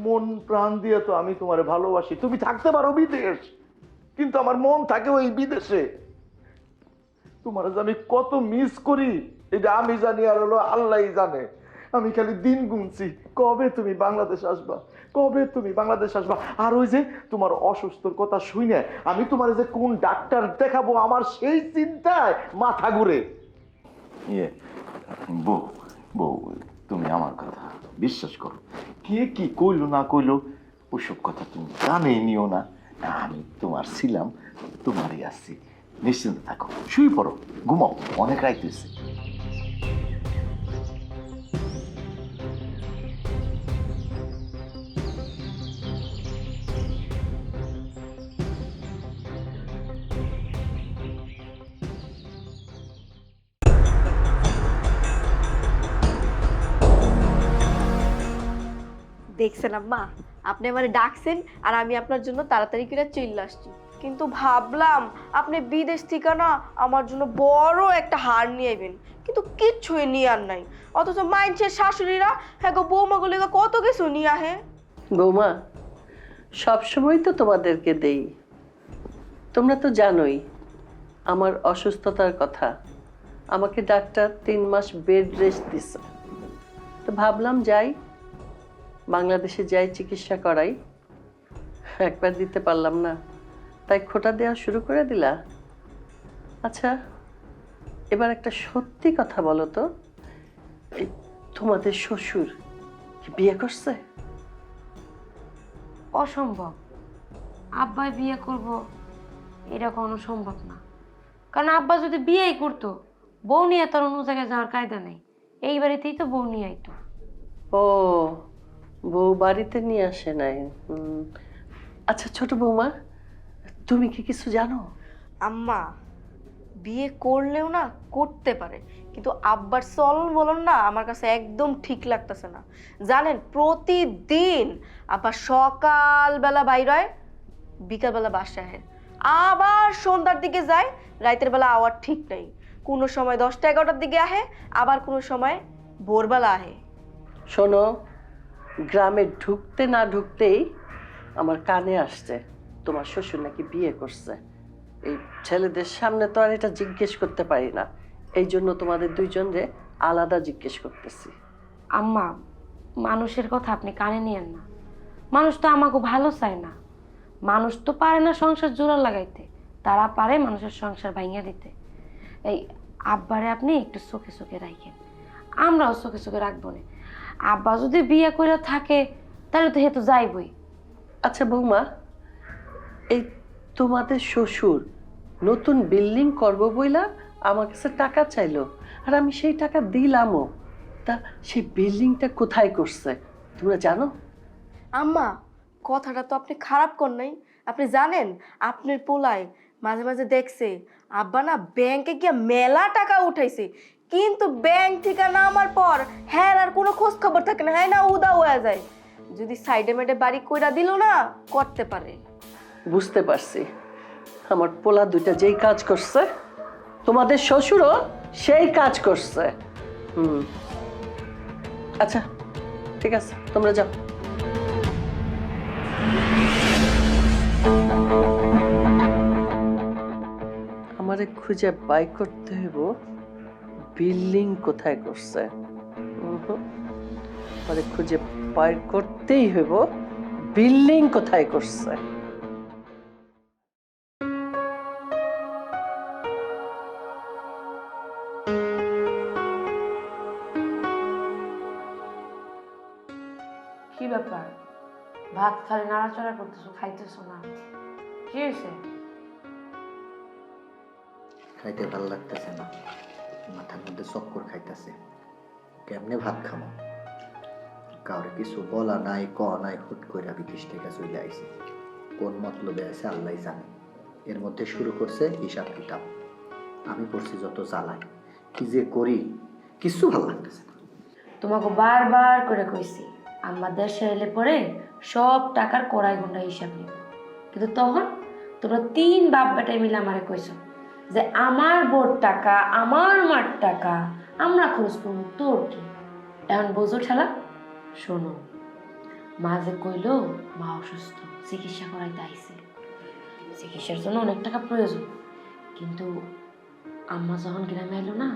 মন প্রাণ দিয়ে তো আমি তোমারে ভালোবাসি। তুমি থাকতে পারো বিদেশ, কিন্তু আমার মন থাকে ওই বিদেশে। তোমার যে আমি কত মিস করি এটা আমি জানি, আর হলো আল্লাহই জানে। আমি খালি দিন গুনছি, কবে তুমি বাংলাদেশ আসবা, কবে তুমি বাংলাদেশ আসবা। আর ওই যে তোমার অসুস্থর কথা শুনে আমি তোমার যে কোন ডাক্তার দেখাবো, আমার সেই চিন্তায় মাথা ঘুরে। বউ বউ, তুমি আমার কথা বিশ্বাস করো, কে কি কইলো না কইলো ওইসব কথা তুমি জানেই নিও না। আমি তোমার ছিলাম, তোমারই আসছি, নিশ্চিন্ত থাকো, শুয়ে পড়ো, ঘুমাও, অনেক রাত হয়েছে। দেখছেন আম্মা, আপনি আমারে ডাকছেন আর আমি আপনার জন্য তাড়াতাড়ি করে চলে আসছি। কিন্তু ভাবলাম আপনি বিদেশ থেকে না আমার জন্য বড় একটা হার নিয়ে আইবেন, কিন্তু কিচ্ছুই নিয়ে আর নাই। অথচ মাইনছের শাশুড়িরা হ্যাঁ গো বৌমাগুলো কত কিছু নিয়ে আহে। বৌমা, সবসময় তো তোমাদেরকে দেই, তোমরা তো জানোই আমার অসুস্থতার কথা। আমাকে ডাক্তার 3 মাস বেড রেস্ট দিছে, তো ভাবলাম যাই বাংলাদেশে যাই চিকিৎসা করাই। একবার দিতে পারলাম না, তাই খোটা দেওয়া শুরু করে দিলা। আচ্ছা, এবার একটা সত্যি কথা বলো তো, এই তোমাদের শ্বশুর কি বিয়ে করছে? অসম্ভব। আব্বাই বিয়ে করব এটা কোনো সম্ভব না। কারণ আব্বা যদি বিয়েই করতো, বউ নিয়ে তোর অন্য জায়গায় যাওয়ার কায়দা নেই। এই বাড়িতেই তো বউ নিয়ে আইতো। ও, বউ বাড়িতে নিয়ে আসে নাই। আচ্ছা ছোট বৌমা, তুমি কি কিছু জানো? আম্মা, বিয়ে করলেও না করতে পারে, কিন্তু আব্বার চলন বলন না আমার কাছে একদম ঠিক লাগতেছে না। জানেন, প্রতিদিন আব্বা সকালবেলা বাইর হয়, বিকালবেলা বাসায়, আবার সন্ধ্যার দিকে যায়, রাতের বেলা আওয়ার ঠিক নাই। কোনো সময় 10টা-11টার দিকে আহে, আবার কোনো সময় ভোরবেলা আহে। শোনো, গ্রামে ঢুকতে না ঢুকতেই আমার কানে আসছে তোমার শ্বশুর নাকি বিয়ে করছে। এই ছেলেদের সামনে তো আর এটা জিজ্ঞেস করতে পারি না, এই জন্য তোমাদের দুইজনরে আলাদা জিজ্ঞেস করতেছি। আম্মা, মানুষের কথা আপনি কানে নিয়েন না। মানুষ তো আমাকে ভালো চায় না। মানুষ তো পারে না সংসার জোড়া লাগাইতে, তারা পারে মানুষের সংসার ভাঙিয়ে দিতে। এই আব্বারে আপনি একটু চোখে চোখে রাখেন, আমরাও চোখে চোখে রাখবো না। আব্বা যদি বিয়ে করে থাকে তাহলে তো হেতু যাইবই। আচ্ছা বৌমা, এই তোমাদের শ্বশুর নতুন বিল্ডিং করবো বইলা আমার কাছে টাকা চাইলো, আর আমি সেই টাকা দিলামও। তা সেই বিল্ডিংটা কোথায় করছে তোমরা জানো? আম্মা, কথাটা তো আপনি খারাপ কর নাই। আপনি জানেন, আপনার পোলায় মাঝে মাঝে দেখছে আব্বা না ব্যাংকে গিয়ে মেলা টাকা উঠাইছে, কিন্তু ব্যাংক থেকে নামার পর হ্যাঁ আর কোনো খোঁজ খবর থাকে না, হ্যাঁ না উদা হয়ে যায়। যদি সাইডে মেডে বাড়ি কইরা দিল না, করতে পারে। বুঝতে পারছি, আমার পোলা দুইটা যেই কাজ করছে তোমাদের শ্বশুরও সেই কাজ করছে। আচ্ছা ঠিক আছে, তোমরা যাও। আমারে খুঁজে বাই করতে হইব বিল্ডিং কোথায় করছে। আমারে খুঁজে বাই করতেই হইব বিল্ডিং কোথায় করছে। কি ব্যাপার? ভাত খালি নাড়াচাড়া করতেছো, খাইতেছো না, কি হয়েছে? খাইতে ভালো লাগতেছে না, মাথার মধ্যে চক্কর খাইতেছে। কেমনে ভাত খাবো? কাউরে কিছু বলা নাই, ক নাই, হুট করে বিদেশ থেকে চলে আইছে। কোন মতলবে আছে আল্লাহ জানে। এর মধ্যে শুরু করছে হিসাব কিতাব। আমি পড়ছি যত জ্বালায়, কি যে করি কিছু ভালো লাগতেছে না। তোমাকে বারবার করে কইছি আম্মা দেশে এলে পরে সব টাকার কোড়াই গুন্ডা হিসাব নিব, কিন্তু তখন তোমরা 3 বাপ বেটাই মিলে আমারে কইছো যে আমার বোর টাকা, আমার মার টাকা আমরা খরচ করবো, তোর কি? এখন বোঝো ঠেলা। শোনো, মা যে কইলো মা অসুস্থ, চিকিৎসা করাইতে আইছে, চিকিৎসার জন্য অনেক টাকা প্রয়োজন। কিন্তু আম্মা যখন গ্রামে এলো না,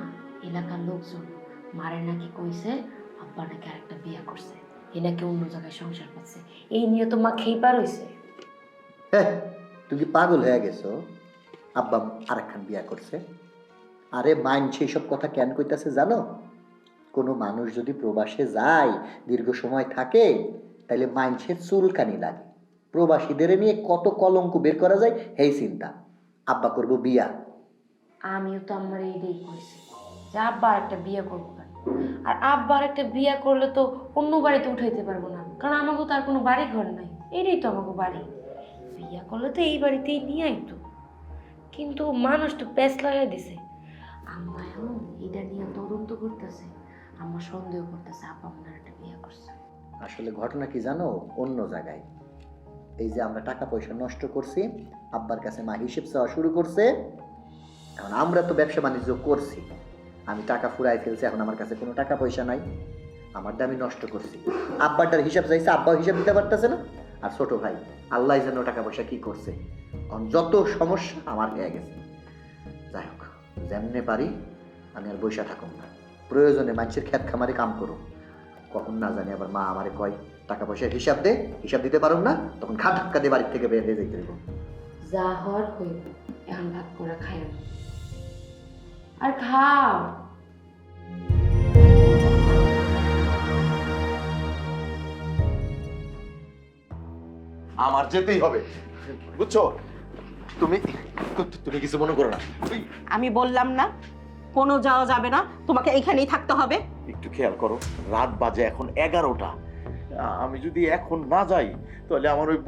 এলাকার লোকজন মারে নাকি কইছে আব্বা নাকি আরেকটা বিয়ে করছে, এ নাকি অন্য জায়গায় সংসার করছে। এই নিয়ে তো মা খেয়ে পার হইছে। হ্যাঁ, তুমি কি পাগল হয়ে গেছো? আব্বা আরেকখান বিয়া করছে? আরে মাইনছে এইসব কথা কেন কইতাছে জানো? কোনো মানুষ যদি প্রবাসে যায়, দীর্ঘ সময় থাকে, তাহলে মাইনছের চুলকানি লাগে। প্রবাসীদের নিয়ে কত কলঙ্ক বের করা যায় এই চিন্তা। আব্বা করবো বিয়া। আমিও তো আমার এইটাই কইছি যে আব্বা একটা বিয়ে করবো কেন, আর আব্বা একটা বিয়ে করলে তো অন্য বাড়িতে উঠাইতে পারবো না, কারণ আমাকে তো আর কোনো বাড়ি ঘর নাই, এটাই তো আমাকে বাড়ি। বিয়ে করলে তো এই বাড়িতেই নিয়ে আইতো, কিন্তু মানুষ তো প্যাঁচ লাগাই দিছে। আম্মা এখন এটা নিয়ে তদন্ত করতেছে, আমার সন্দেহ করতেছে আব্বা মনে একটা বিয়ে করছে। আসলে ঘটনা কি জানো, অন্য জায়গায়। এই যে আমরা টাকা পয়সা নষ্ট করছি, আব্বার কাছে মা হিসেব চাওয়া শুরু করছে। এখন আমরা তো ব্যবসা বাণিজ্য করছি, আমি টাকা ফুরাই ফেলছি, এখন আমার কাছে কোনো টাকা পয়সা নাই, আমারটা আমি নষ্ট করছি। আব্বারটার হিসাব চাইছে, আব্বাও হিসাব দিতে পারতেছে না। আর ছোট ভাই আল্লাহ যেন টাকা পয়সা কি করছে, এখন যত সমস্যা আমার হয়ে গেছে। যাই হোক, যেমনে পারি আমি আর বৈশা থাকুন না, প্রয়োজনে মানুষের ক্ষেত খামারে কাম করুন। কখন না জানি আবার মা আমারে কয় টাকা পয়সার হিসাব দে, হিসাব দিতে পারুন না, তখন খা ধাক্কা দিয়ে বাড়ির থেকে বের হয়ে যাইতে হইব। যা হওয়ার হইব, এখন ভাগ করে খাই আর খাও। আমার যেতেই হবে, বুঝছো? তুমি তুমি কিছু মনে করো না। আমি বললাম না কোনো যাওয়া যাবে না, তোমাকে এইখানেই থাকতে হবে। একটু খেয়াল করো, রাত বাজে এখন 11টা। আমি যদি এখন না যাই তাহলে আমার ওই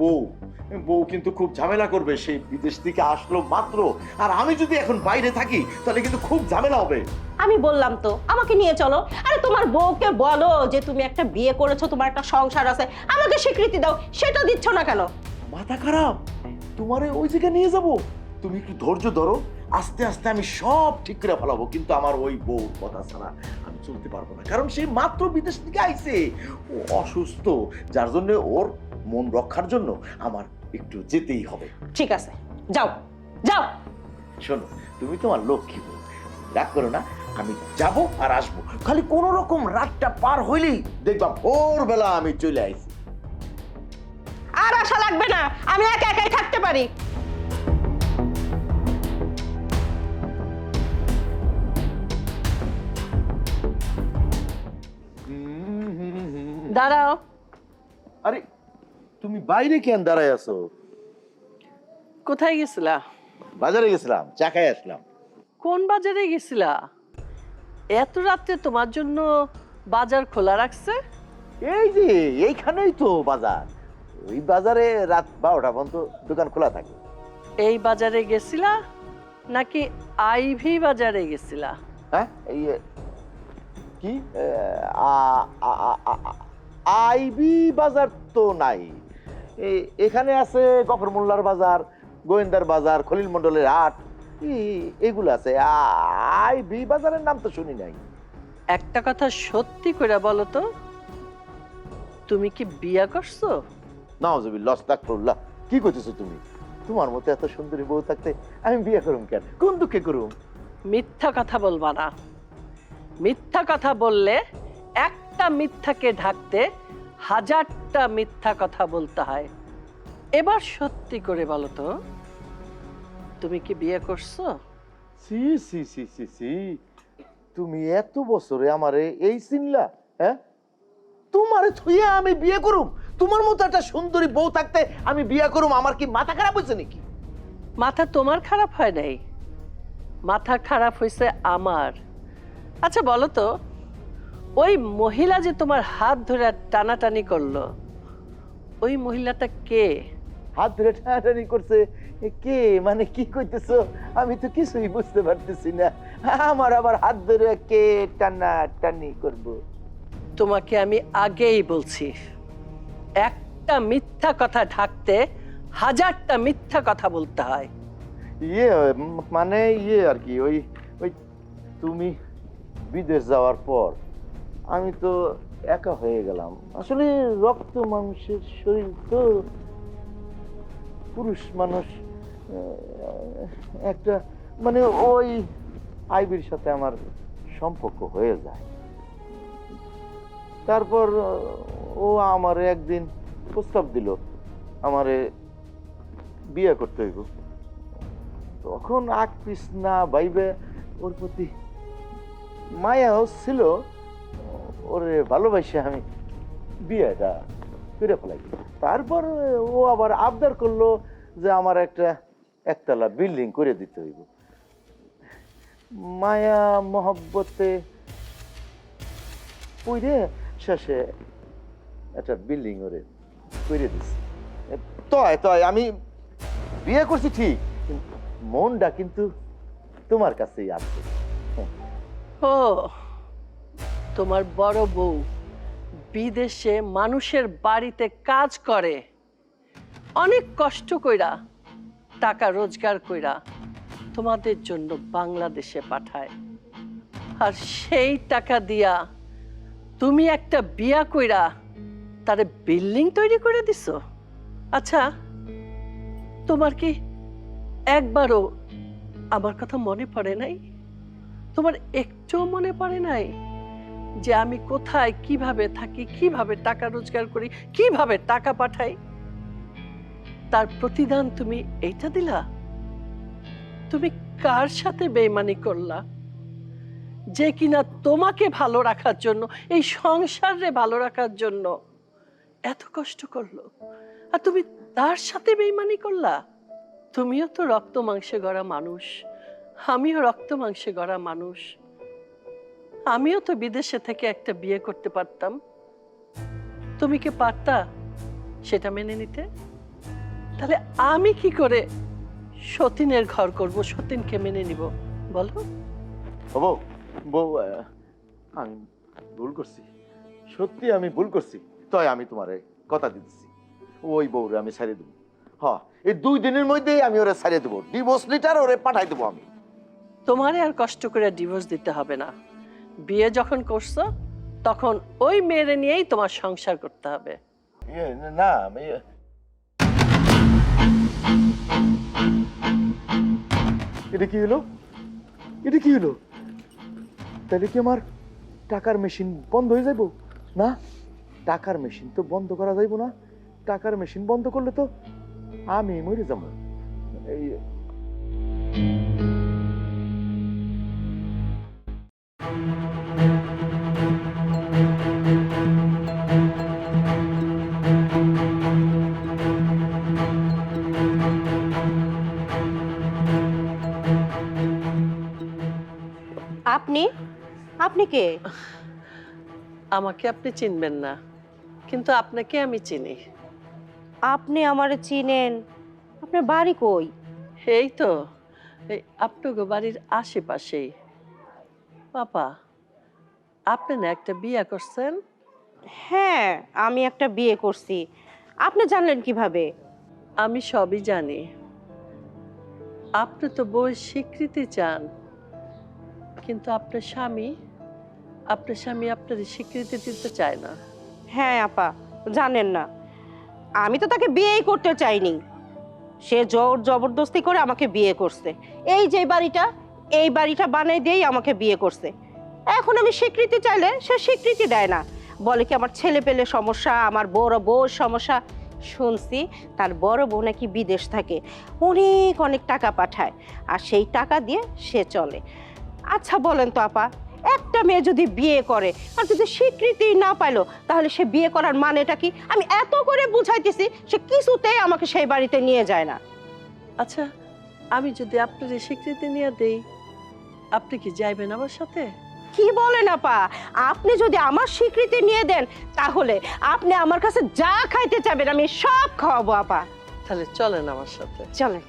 বউ কিন্তু খুব ঝামেলা করবে। সেই বিদেশ থেকে আসলো মাত্র, আর আমি যদি এখন বাইরে থাকি তাহলে কিন্তু খুব ঝামেলা হবে। আমি বললাম তো আমাকে নিয়ে চলো। আরে তোমার বউকে বলো যে তুমি একটা বিয়ে করেছো, তোমার একটা সংসার আছে, আমাকে স্বীকৃতি দাও, সেটা দিচ্ছ না কেন? মাথা খারাপ, তোমারে ওই জায়গায় নিয়ে যাব? তুমি একটু ধৈর্য ধরো, আস্তে আস্তে আমি সব ঠিক করে ফেলাবো। কিন্তু আমার ওই বউর কথা ছাড়া আমি চলতে পারবো না, কারণ সে মাত্র বিদেশ থেকে আইছে, ও অসুস্থ, যার জন্য ওর মন রক্ষার জন্য আমার একটু যেতেই হবে। ঠিক আছে, যাও যাও। শোনো, তুমি তোমার লক্ষ্মী বউ, রাগ করো না, আমি যাব আর আসবো। খালি কোন রকম রাতটা পার হইলেই দেখবা ভোরবেলা আমি চলে আইছি। আর আশা লাগবে না, আমি একা একাই থাকতে পারি। দাঁড়াও। আরে তুমি বাইরে কেন দাঁড়ায় আছো? কোথায় গেছিলা? বাজারে গেছিলাম, চা খাই আসলাম। কোন বাজারে গেছিলা? এত রাত্রে তোমার জন্য বাজার খোলা রাখছে? এই যে এইখানেই তো বাজার, ওই বাজারে রাত 12টা পর্যন্ত দোকান খোলা থাকে। এই বাজারে গেছিলা নাকি আইভি বাজারে গেছিলা? হ্যাঁ, এই কি আইবি বাজার তো নাই, এখানে আছে গফর মোল্লার বাজার, গোয়েন্দার বাজার, খলিল মন্ডলের হাট, এগুলো আছে। আইবি বাজারের নাম তো শুনি নাই। একটা কথা সত্যি করে বলো তো, তুমি কি বিয়া করছো? নাউজুবিল্লাহ, আস্তাগফিরুল্লাহ, কি কইতেছো তুমি? তোমার মতো এত সুন্দরী বউ থাকতে আমি বিয়ে করুম কেন? কোন দুঃখে করুম? মিথ্যা কথা বলবা না। মিথ্যা কথা বললে একটা মিথ্যাকে ঢাকতে হাজারটা মিথ্যা কথা বলতে হয়। এবার সত্যি করে বলো তো, তুমি কি বিয়ে করছো? সি সি সি সি সি, তুমি এত বছরে আমারে এই চিনলা? হ্যাঁ, তোমারে থুইয়া আমি বিয়ে করুম? তোমার মতো একটা সুন্দরী বউ থাকতে আমি বিয়ে করুম? আমার কি মাথা খারাপ হয়েছে নাকি? মাথা তোমার খারাপ হয় নাই, মাথা খারাপ হয়েছে আমার। আচ্ছা বলো তো, ওই মহিলা যে তোমার হাত ধরে টানাটানি করলো, ওই মহিলাটা কে? হাত ধরে টানাটানি করছে কে মানে? কি কইতেছো? আমি তো কিছুই বুঝতে পারতেছি না। আমার আবার হাত ধরে কে টানাটানি করব? তোমাকে আমি আগেই বলছি, একটা মিথ্যা কথা ঢাকতে হাজারটা মিথ্যা কথা বলতে হয়। মানে আর কি, ওই ওই তুমি বিদেশ যাওয়ার পর আমি তো একা হয়ে গেলাম। আসলে রক্ত মাংসের শরীর তো, পুরুষ মানুষ একটা মানে ওই আইবির সাথে আমার সম্পর্ক হয়ে যায়। তারপর ও আমারে একদিন প্রস্তাব দিল আমারে বিয়ে করতে হইব। তখন আগ পিস না ভাইবে ওর প্রতি মায়াও ছিল, ওরে ভালোবাসে আমি বিয়েটা করে ফেলাই। তারপর ও আবার আবদার করলো যে আমার একটা একতলা বিল্ডিং করে দিতে হইব। মায়া মহব্বতে পইরে শেষে একটা বিল্ডিং ওরে করে দিছি। তয় আমি বিয়ে করছি ঠিক, মনটা কিন্তু তোমার কাছেই আছে। ও, তোমার বড় বউ বিদেশে মানুষের বাড়িতে কাজ করে, অনেক কষ্ট কইরা টাকা রোজগার কইরা তোমাদের জন্য বাংলাদেশে পাঠায়। আর সেই টাকা দিয়া তুমি একটা বিয়া কইরা তারে বিল্ডিং তৈরি করে দিছো। আচ্ছা, তোমার কি একবারও আমার কথা মনে পড়ে নাই? তোমার একটুও মনে পড়ে নাই যে আমি কোথায় কিভাবে থাকি, কিভাবে টাকা রোজগার করি, কিভাবে টাকা পাঠাই? তার প্রতিদান তুমি এইটা দিলা? তুমি কার সাথে বেইমানি করলা যে কিনা তোমাকে ভালো রাখার জন্য, এই সংসারে ভালো রাখার জন্য এত কষ্ট করলো, আর তুমি তার সাথে বেইমানি করলা? তুমিও তো রক্ত মাংসে গড়া মানুষ, আমিও রক্ত মাংসে গড়া মানুষ। আমিও তো বিদেশে থেকে একটা বিয়ে করতে পারতাম। তুমি কি পারতা সেটা মেনে নিতে? তাহলে আমি কি করে সতীনের ঘর করব, সতীনকে মেনে নিব বলো? বউ বউ আমি ভুল করছি, সত্যি আমি ভুল করছি। তাই আমি তোমারে কথা দিতেছি, ওই বউরে আমি ছাড়িয়ে দেবো। হ্যাঁ, এই 2 দিনের মধ্যেই আমি ওরে ছাড়িয়ে দেবো, ডিভোর্স লেটার ওরে পাঠাই দেবো আমি। তোমারে আর কষ্ট করে ডিভোর্স দিতে হবে না। বিয়ে যখন করছো তখন ওই মেয়েরে নিয়েই তোমার সংসার করতে হবে। না, এটা কি হলো? এটা কি হলো? তাহলে কি আমার টাকার মেশিন বন্ধ হয়ে যাইব? না, টাকার মেশিন তো বন্ধ করা যাইব না। টাকার মেশিন বন্ধ করলে তো আমি মরে যাবো। এই আপনি আপনি কে? আমাকে আপনি চিনবেন না, কিন্তু আপনাকে আমি চিনি। আপনি আমারে চিনেন? আপনার বাড়ি কই? এই তো এই আপনাকে বাড়ির আশেপাশেই। পাপা, আপনি না একটা বিয়ে করছেন? হ্যাঁ, আমি একটা বিয়ে করছি। আপনি জানলেন কিভাবে? আমি সবই জানি। আপনি তো বউয়ের স্বীকৃতি চান, কিন্তু আপনার স্বামী আপনার স্বীকৃতি দিতে চায় না। হ্যাঁ আপা, জানেন না, আমি তো তাকে বিয়েই করতে চাইনি। সে জোর জবরদস্তি করে আমাকে বিয়ে করছে। এই বাড়িটা বানাই দিয়েই আমাকে বিয়ে করছে। এখন আমি স্বীকৃতি চাইলে সে স্বীকৃতি দেয় না, বলে কি আমার ছেলে পেলে সমস্যা, আমার বড় বউর সমস্যা। শুনছি তার বড় বউ নাকি বিদেশ থাকে, অনেক অনেক টাকা পাঠায়, আর সেই টাকা দিয়ে সে চলে। আচ্ছা বলেন তো আপা, একটা মেয়ে যদি বিয়ে করে আর যদি স্বীকৃতি না পাইলো, তাহলে সে বিয়ে করার মানেটা কি? আমি এত করে বুঝাইতেছি, সে কিছুতেই আমাকে সেই বাড়িতে নিয়ে যায় না। আচ্ছা, আমি যদি আপনার স্বীকৃতি নিয়ে দেই, আপনি কি যাইবেন আমার সাথে? কি বলেন আপা? আপনি যদি আমার স্বীকৃতি নিয়ে দেন, তাহলে আপনি আমার কাছে যা খাইতে চাবেন আমি সব খাওয়াবো আপা। তাহলে চলেন আমার সাথে। চলেন।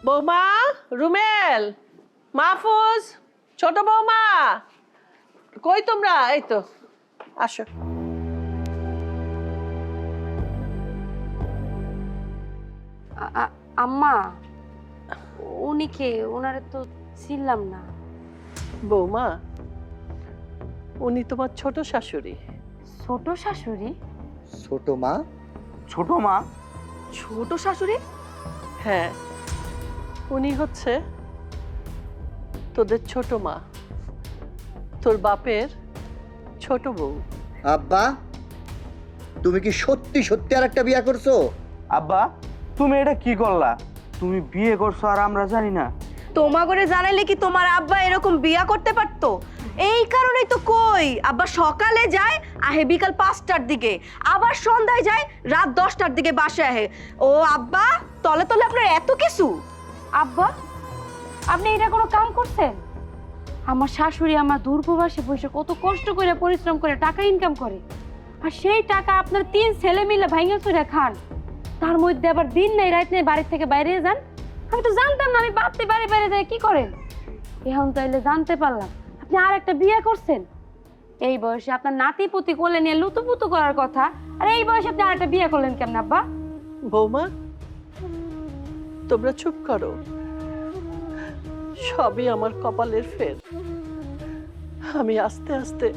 বৌমা, রুমেল, মাহফুজ, ছোট বৌমা, কই তোমরা? এই তো, আসো। আম্মা, উনি কে? ওনারে তো চিনলাম না। বৌমা, উনি তোমার ছোট শাশুড়ি। ছোট শাশুড়ি? ছোট মা? ছোট মা? ছোট শাশুড়ি? হ্যাঁ, উনি হচ্ছে তোদের ছোট মা, তোর বাপের ছোট বউ। আব্বা, তুমি কি সত্যি সত্যি আর একটা বিয়ে করছো? আব্বা, তুমি এটা কি করলা? তুমি বিয়ে করছো আর আমরা জানি না? তোমা করে জানাইলে কি তোমার আব্বা এরকম বিয়া করতে পারতো? এই কারণেই তো কই, আব্বা সকালে যায় আহে বিকাল 5টার দিকে, আবার সন্ধ্যায় যায় রাত 10টার দিকে বাসায় আহে। ও আব্বা, তলে তলে আপনার এত কিছু? আব্বা, আপনি এটা কোনো কাম করছেন? আমার শাশুড়ি আমার দূরপ্রবাসে বসে কত কষ্ট করে পরিশ্রম করে টাকা ইনকাম করে, আর সেই টাকা আপনার 3 ছেলে মিলে ভাঙা চুরে খান। তার মধ্যে আবার দিন নেই রাত নেই বাড়ির থেকে বাইরে যান। আমি তো জানতাম না, আমি ভাবতে বাড়ি বাইরে যাই কি করেন। এখন তাইলে জানতে পারলাম আপনি আর একটা বিয়ে করছেন। এই বয়সে আপনার নাতি পুতি কোলে নিয়ে লুতুপুতু করার কথা, আর এই বয়সে আপনি আর একটা বিয়ে করলেন কেমন আব্বা? বৌমা, তোমরা চুপ করো। সবই আমার কপালের ফের। আমি আস্তে আস্তে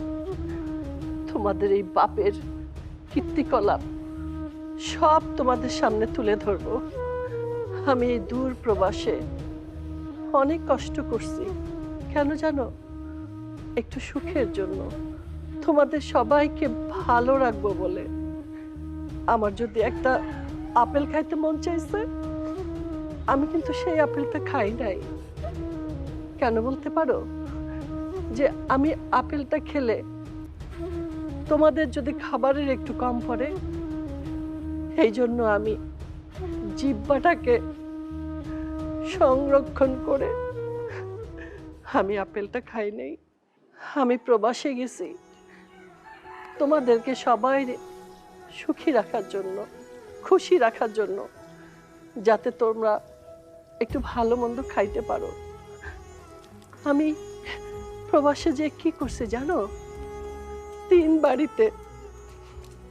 তোমাদের এই বাপের কীর্তিকলাপ সব তোমাদের সামনে তুলে ধরবো। আমি এই দূর প্রবাসে অনেক কষ্ট করছি, কেন জানো? একটু সুখের জন্য, তোমাদের সবাইকে ভালো রাখবো বলে। আমার যদি একটা আপেল খাইতে মন চাইছে, আমি কিন্তু সেই আপেলটা খাই নাই। কেন বলতে পারো? যে আমি আপেলটা খেলে তোমাদের যদি খাবারের একটু কম পড়ে, এই জন্য আমি জিহ্বাটাকে সংরক্ষণ করে আমি আপেলটা খাই নাই। আমি প্রবাসে গেছি তোমাদেরকে সবাই সুখী রাখার জন্য, খুশি রাখার জন্য, যাতে তোমরা একটু ভালো মন্দ খাইতে পারো। আমি প্রবাসে যে কি করছে জানো?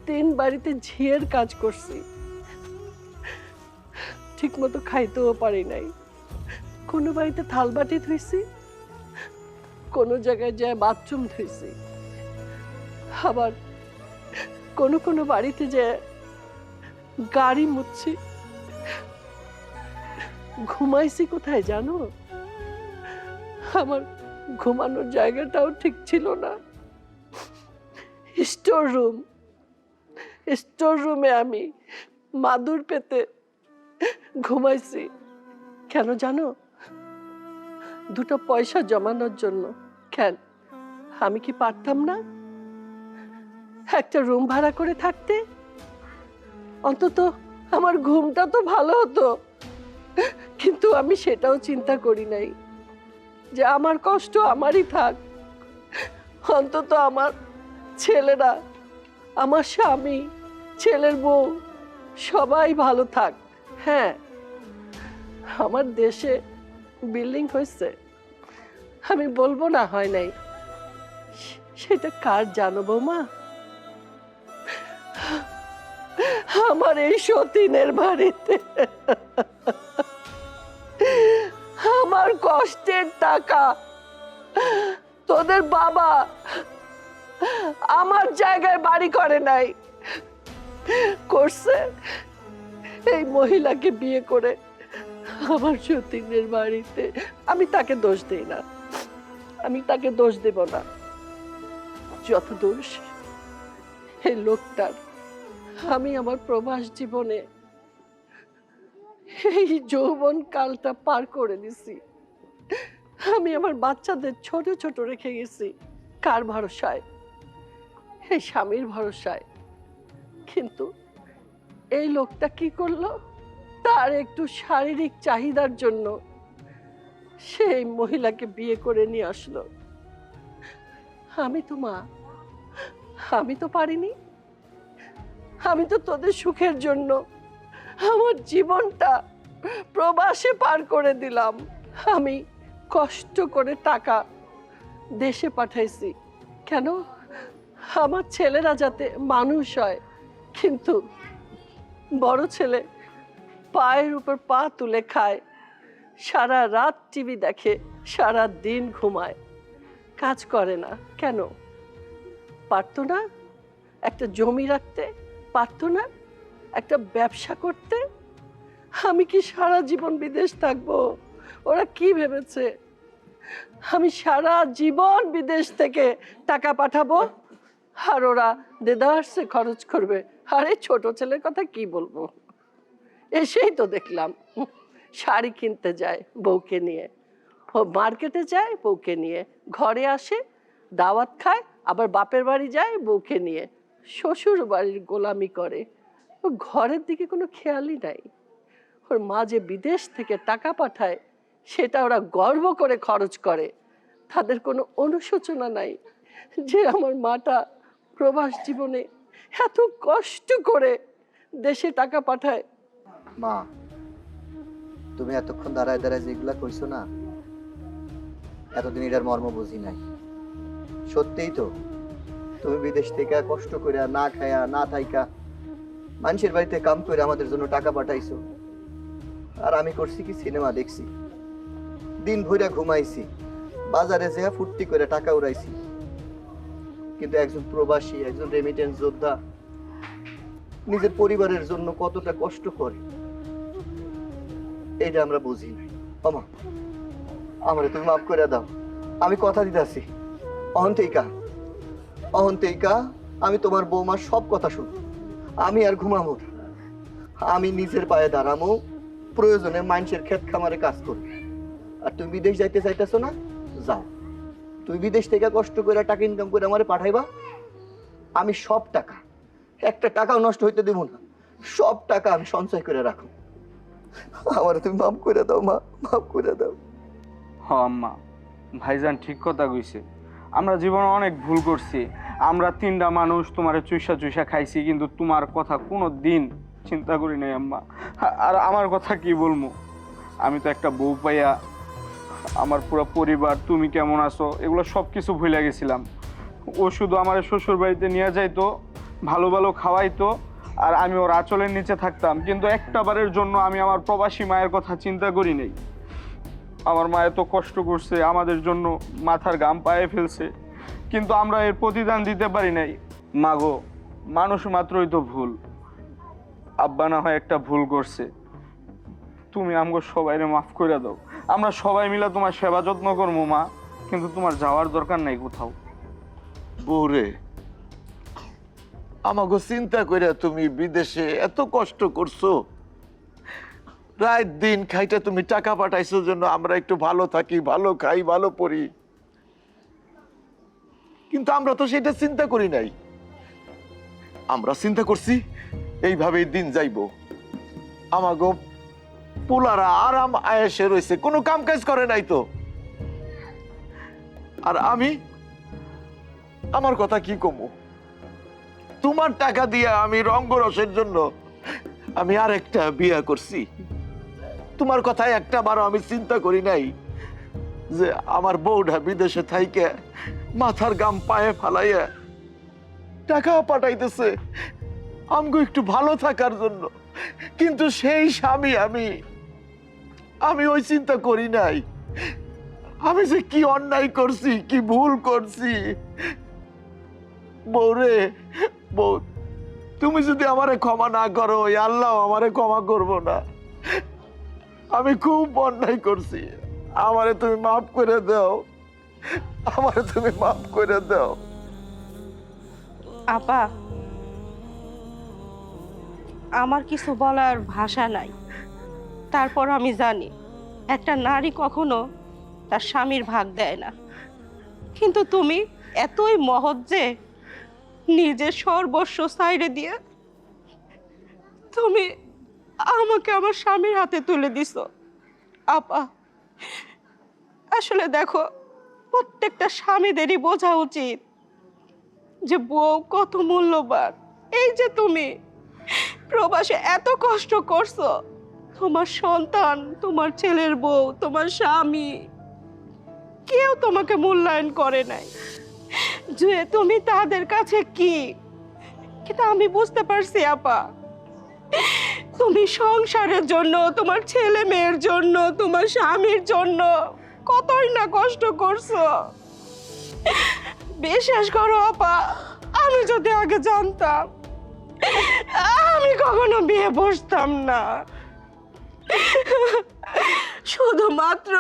তিন বাড়িতে ঝিয়ের কাজ করছি। ঠিক মতো খাইতেও পারি নাই। কোনো বাড়িতে থালবাটি ধুইছি, কোনো জায়গায় যায় বাথরুম ধুইছি, আবার কোনো বাড়িতে যে গাড়ি মুছছি। ঘুমাইছি কোথায় জানো? আমার ঘুমানোর জায়গাটাও ঠিক ছিল না। স্টোর রুমে আমি মাদুর পেতে ঘুমাইছি। কেন জানো? দুটো পয়সা জমানোর জন্য। কেন, আমি কি পারতাম না একটা রুম ভাড়া করে থাকতে? অন্তত আমার ঘুমটা তো ভালো হতো। কিন্তু আমি সেটাও চিন্তা করি নাই যে আমার কষ্ট আমারই থাক, অন্তত আমার ছেলেরা, আমার স্বামী, ছেলের বউ সবাই ভালো থাক। হ্যাঁ, আমার দেশে বিল্ডিং হয়েছে, আমি বলবো না হয় নাই। সেটা কার জানো বৌমা? আমার এই সতীনের বাড়িতে আমার কষ্টের টাকা তোদের বাবা আমার জায়গায় বাড়ি করে নাই, করছে এই মহিলাকে বিয়ে করে আমার সতীনের বাড়িতে। আমি তাকে দোষ দিই না, আমি তাকে দোষ দেব না। যত দোষ এই লোকটার। আমি আমার প্রবাস জীবনে এই যৌবন কালটা পার করে দিছি। আমি আমার বাচ্চাদের ছোট ছোট রেখে গেছি কার ভরসায়? এই স্বামীর ভরসায়। কিন্তু এই লোকটা কি করলো? তার একটু শারীরিক চাহিদার জন্য সেই মহিলাকে বিয়ে করে নিয়ে আসলো। আমি তো মা, আমি তো পারিনি। আমি তো তোদের সুখের জন্য আমার জীবনটা প্রবাসে পার করে দিলাম। আমি কষ্ট করে টাকা দেশে পাঠাইছি, কেন? আমার ছেলেরা যাতে মানুষ হয়। কিন্তু বড় ছেলে পায়ের উপর পা তুলে খায়, সারা রাত টিভি দেখে, সারা দিন ঘুমায়, কাজ করে না। কেন? পারতো না একটা জমি রাখতে? পারতো না একটা ব্যবসা করতে? আমি কি সারা জীবন বিদেশ থাকবো? ওরা কি ভেবেছে আমি সারা জীবন বিদেশ থেকে টাকা পাঠাবো আর ওরা দেদারসে খরচ করবে? আরে ছোট ছেলের কথা কি বলবো? এসেই তো দেখলাম শাড়ি কিনতে যায় বউকে নিয়ে, ও মার্কেটে যায় বউকে নিয়ে, ঘরে আসে দাওয়াত খায়, আবার বাপের বাড়ি যায় বউকে নিয়ে, শ্বশুর বাড়ির গোলামি করে। ও ঘরের দিকে কোনো খেয়ালই নাই। ওর মা যে বিদেশ থেকে টাকা পাঠায় সেটা ওরা গর্ব করে খরচ করে, তাদের কোনো অনুশোচনা নাই যে আমার মাটা প্রবাস জীবনে এত কষ্ট করে দেশে টাকা পাঠায়। মা, তুমি এতক্ষণ দাঁড়ায় দাঁড়ায় যেগুলা কইছো না, এতদিন এটার মর্ম বুঝি নাই। সত্যিই তো তুমি বিদেশ থেকে কষ্ট করে না খায়া না থাইকা মানুষের বাড়িতে কাম করে আমাদের জন্য টাকা পাঠাইছো, আর আমি করছি কি সিনেমা দেখছি, দিন ভইরা ঘুমাইছি, বাজারে যেয়ে ফুর্তি করে টাকা উড়াইছি। কিন্তু একজন প্রবাসী, একজন রেমিটেন্স যোদ্ধা নিজের পরিবারের জন্য কতটা কষ্ট করে এইটা আমরা বুঝি না। আমা আমারে তুমি মাফ করে দাও, আমি কথা দিতেছি। অহন্তেইকা আমি তোমার বৌমার সব কথা শুনবো, আমি আর ঘুমাবো না। আমি নিজের পায়ে দাঁড়ামো, প্রয়োজনে মানুষের ক্ষেত খামারে কাজ করবো। আর তুমি বিদেশ যাইতে চাইতেছো না, যাও। তুমি বিদেশ থেকে কষ্ট করে টাকা ইনকাম করে আমারে পাঠাইবা, আমি সব টাকা, একটা টাকাও নষ্ট হইতে দেব না, সব টাকা আমি সঞ্চয় করে রাখো। আমার তুমি মাফ করে দাও মা, মাফ করে দাও। হ আম্মা, ভাইজান ঠিক কথা কইছে। আমরা জীবনে অনেক ভুল করছি। আমরা তিনটা মানুষ তোমারে চুইসা চুইসা খাইছি, কিন্তু তোমার কথা কোনো দিন চিন্তা করি নাই আম্মা। আর আমার কথা কি বলবো, আমি তো একটা বউ পাইয়া আমার পুরো পরিবার, তুমি কেমন আছো, এগুলো সব কিছু ভুলে গেছিলাম। ও শুধু আমার শ্বশুর বাড়িতে নিয়ে যাইতো, ভালো ভালো খাওয়াইতো, আর আমি ওর আঁচলের নিচে থাকতাম। কিন্তু একটা বারের জন্য আমি আমার প্রবাসী মায়ের কথা চিন্তা করি নাই। আমার মা এত কষ্ট করছে আমাদের জন্য, মাথার ঘাম পায়ে ফেলছে, কিন্তু আমরা এর প্রতিদান দিতে পারি নাই। মাগো, মানুষ মাত্রই তো ভুল। আব্বা না হয় একটা ভুল করছে, তুমি আমগো সবাইরে মাফ করে দাও। আমরা সবাই মিলে তোমার সেবা যত্ন করবো মা, কিন্তু তোমার যাওয়ার দরকার নাই কোথাও। বউরে, আমাকে চিন্তা করে তুমি বিদেশে এত কষ্ট করছো, রাত দিন খাইটা তুমি টাকা পাঠাইছো জন্য আমরা একটু ভালো থাকি, ভালো খাই, ভালো পড়ি। কিন্তু আমরা তো সেটা চিন্তা করি নাই। আমরা চিন্তা করছি এইভাবেই দিন যাইবো। আমাগো পোলারা আরাম আয়েসে রয়েছে, কোনো কাম কাজ করে নাই তো। আর আমি, আমার কথা কি কমু, তোমার টাকা দিয়ে আমি রঙ্গরসের জন্য আমি আরেকটা বিয়ে করছি। তোমার কথায় একটা বারও আমি চিন্তা করি নাই যে আমার বউটা বিদেশে থাইকে মাথার গাম পায়ে ফালাইয়া টাকা পাঠাইতেছে আমগো একটু ভালো থাকার জন্য। কিন্তু সেই স্বামী আমি ওই চিন্তা করি নাই। আমি যে কি অন্যায় করছি, কি ভুল করছি। বউরে, বউ, তুমি যদি আমারে ক্ষমা না করো, ওই আল্লাহ আমারে ক্ষমা করবো না। আমি খুব অন্যায় করছি, আমারে তুমি মাফ করে দাও, আমারে তুমি মাফ করে দাও। আপা, আমার কিছু বলার ভাষা নাই। তারপর আমি জানি একটা নারী কখনো তার স্বামীর ভাগ দেয় না, কিন্তু তুমি এতই মহৎ যে নিজের সর্বস্ব সাইডে দিয়ে তুমি আমাকে আমার স্বামীর হাতে তুলে দিছো। আপা, আসলে দেখো, প্রত্যেকটা স্বামীদেরই বোঝা উচিত যে বউ কত মূল্যবান। এই যে তুমি প্রবাসে এত কষ্ট করছো, তোমার সন্তান, তোমার ছেলের বউ, তোমার স্বামী, কেউ তোমাকে মূল্যায়ন করে নাই যে তুমি তাদের কাছে কি। কিন্তু আমি বুঝতে পারছি আপা, তুমি সংসারের জন্য, তোমার ছেলে মেয়ের জন্য, তোমার স্বামীর জন্য কতই না কষ্ট করছো। বিশ্বাস করো আপা, আমি যদি আগে জানতাম, আমি কখনো বিয়ে বসতাম না। শুধুমাত্র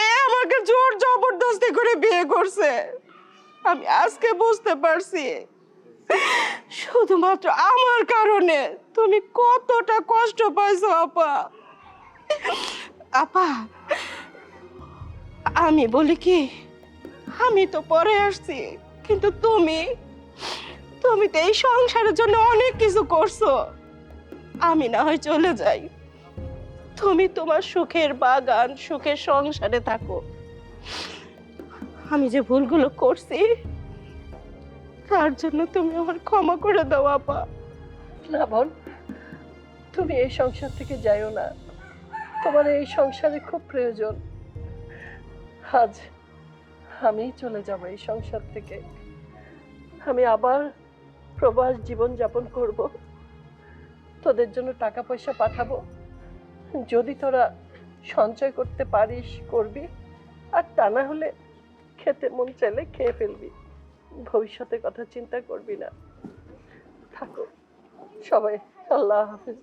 এ আমাকে জোর জবরদস্তি করে বিয়ে করছে। আমি আজকে বুঝতে পারছি শুধুমাত্র আমার কারণে তুমি কতটা কষ্ট পাইছো আপা। আপা, আমি বলি কি, আমি তো পরে আসছি, কিন্তু তুমি তো এই সংসারের জন্য অনেক কিছু করছো। আমি না হয় চলে যাই, তুমি তোমার সুখের বাগান, সুখের সংসারে থাকো। আমি যে ভুলগুলো করছি তার জন্য তুমি আমার ক্ষমা করে দাও আপা। না বোন, তুমি এই সংসার থেকে যাইও না, তোমার এই সংসারে খুব প্রয়োজন। আজ আমি চলে যাব এই সংসার থেকে। আমি আবার প্রবাস জীবন যাপন করব, তোদের জন্য টাকা পয়সা পাঠাবো, যদি তোরা সঞ্চয় করতে পারিস করবি, আর তা না হলে খেতে মন চাইলে খেয়ে ফেলবি। ভবিষ্যতের কথা চিন্তা করবি না। থাকো সবাই, আল্লাহ হাফেজ।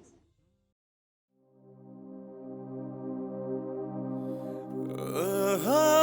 Oh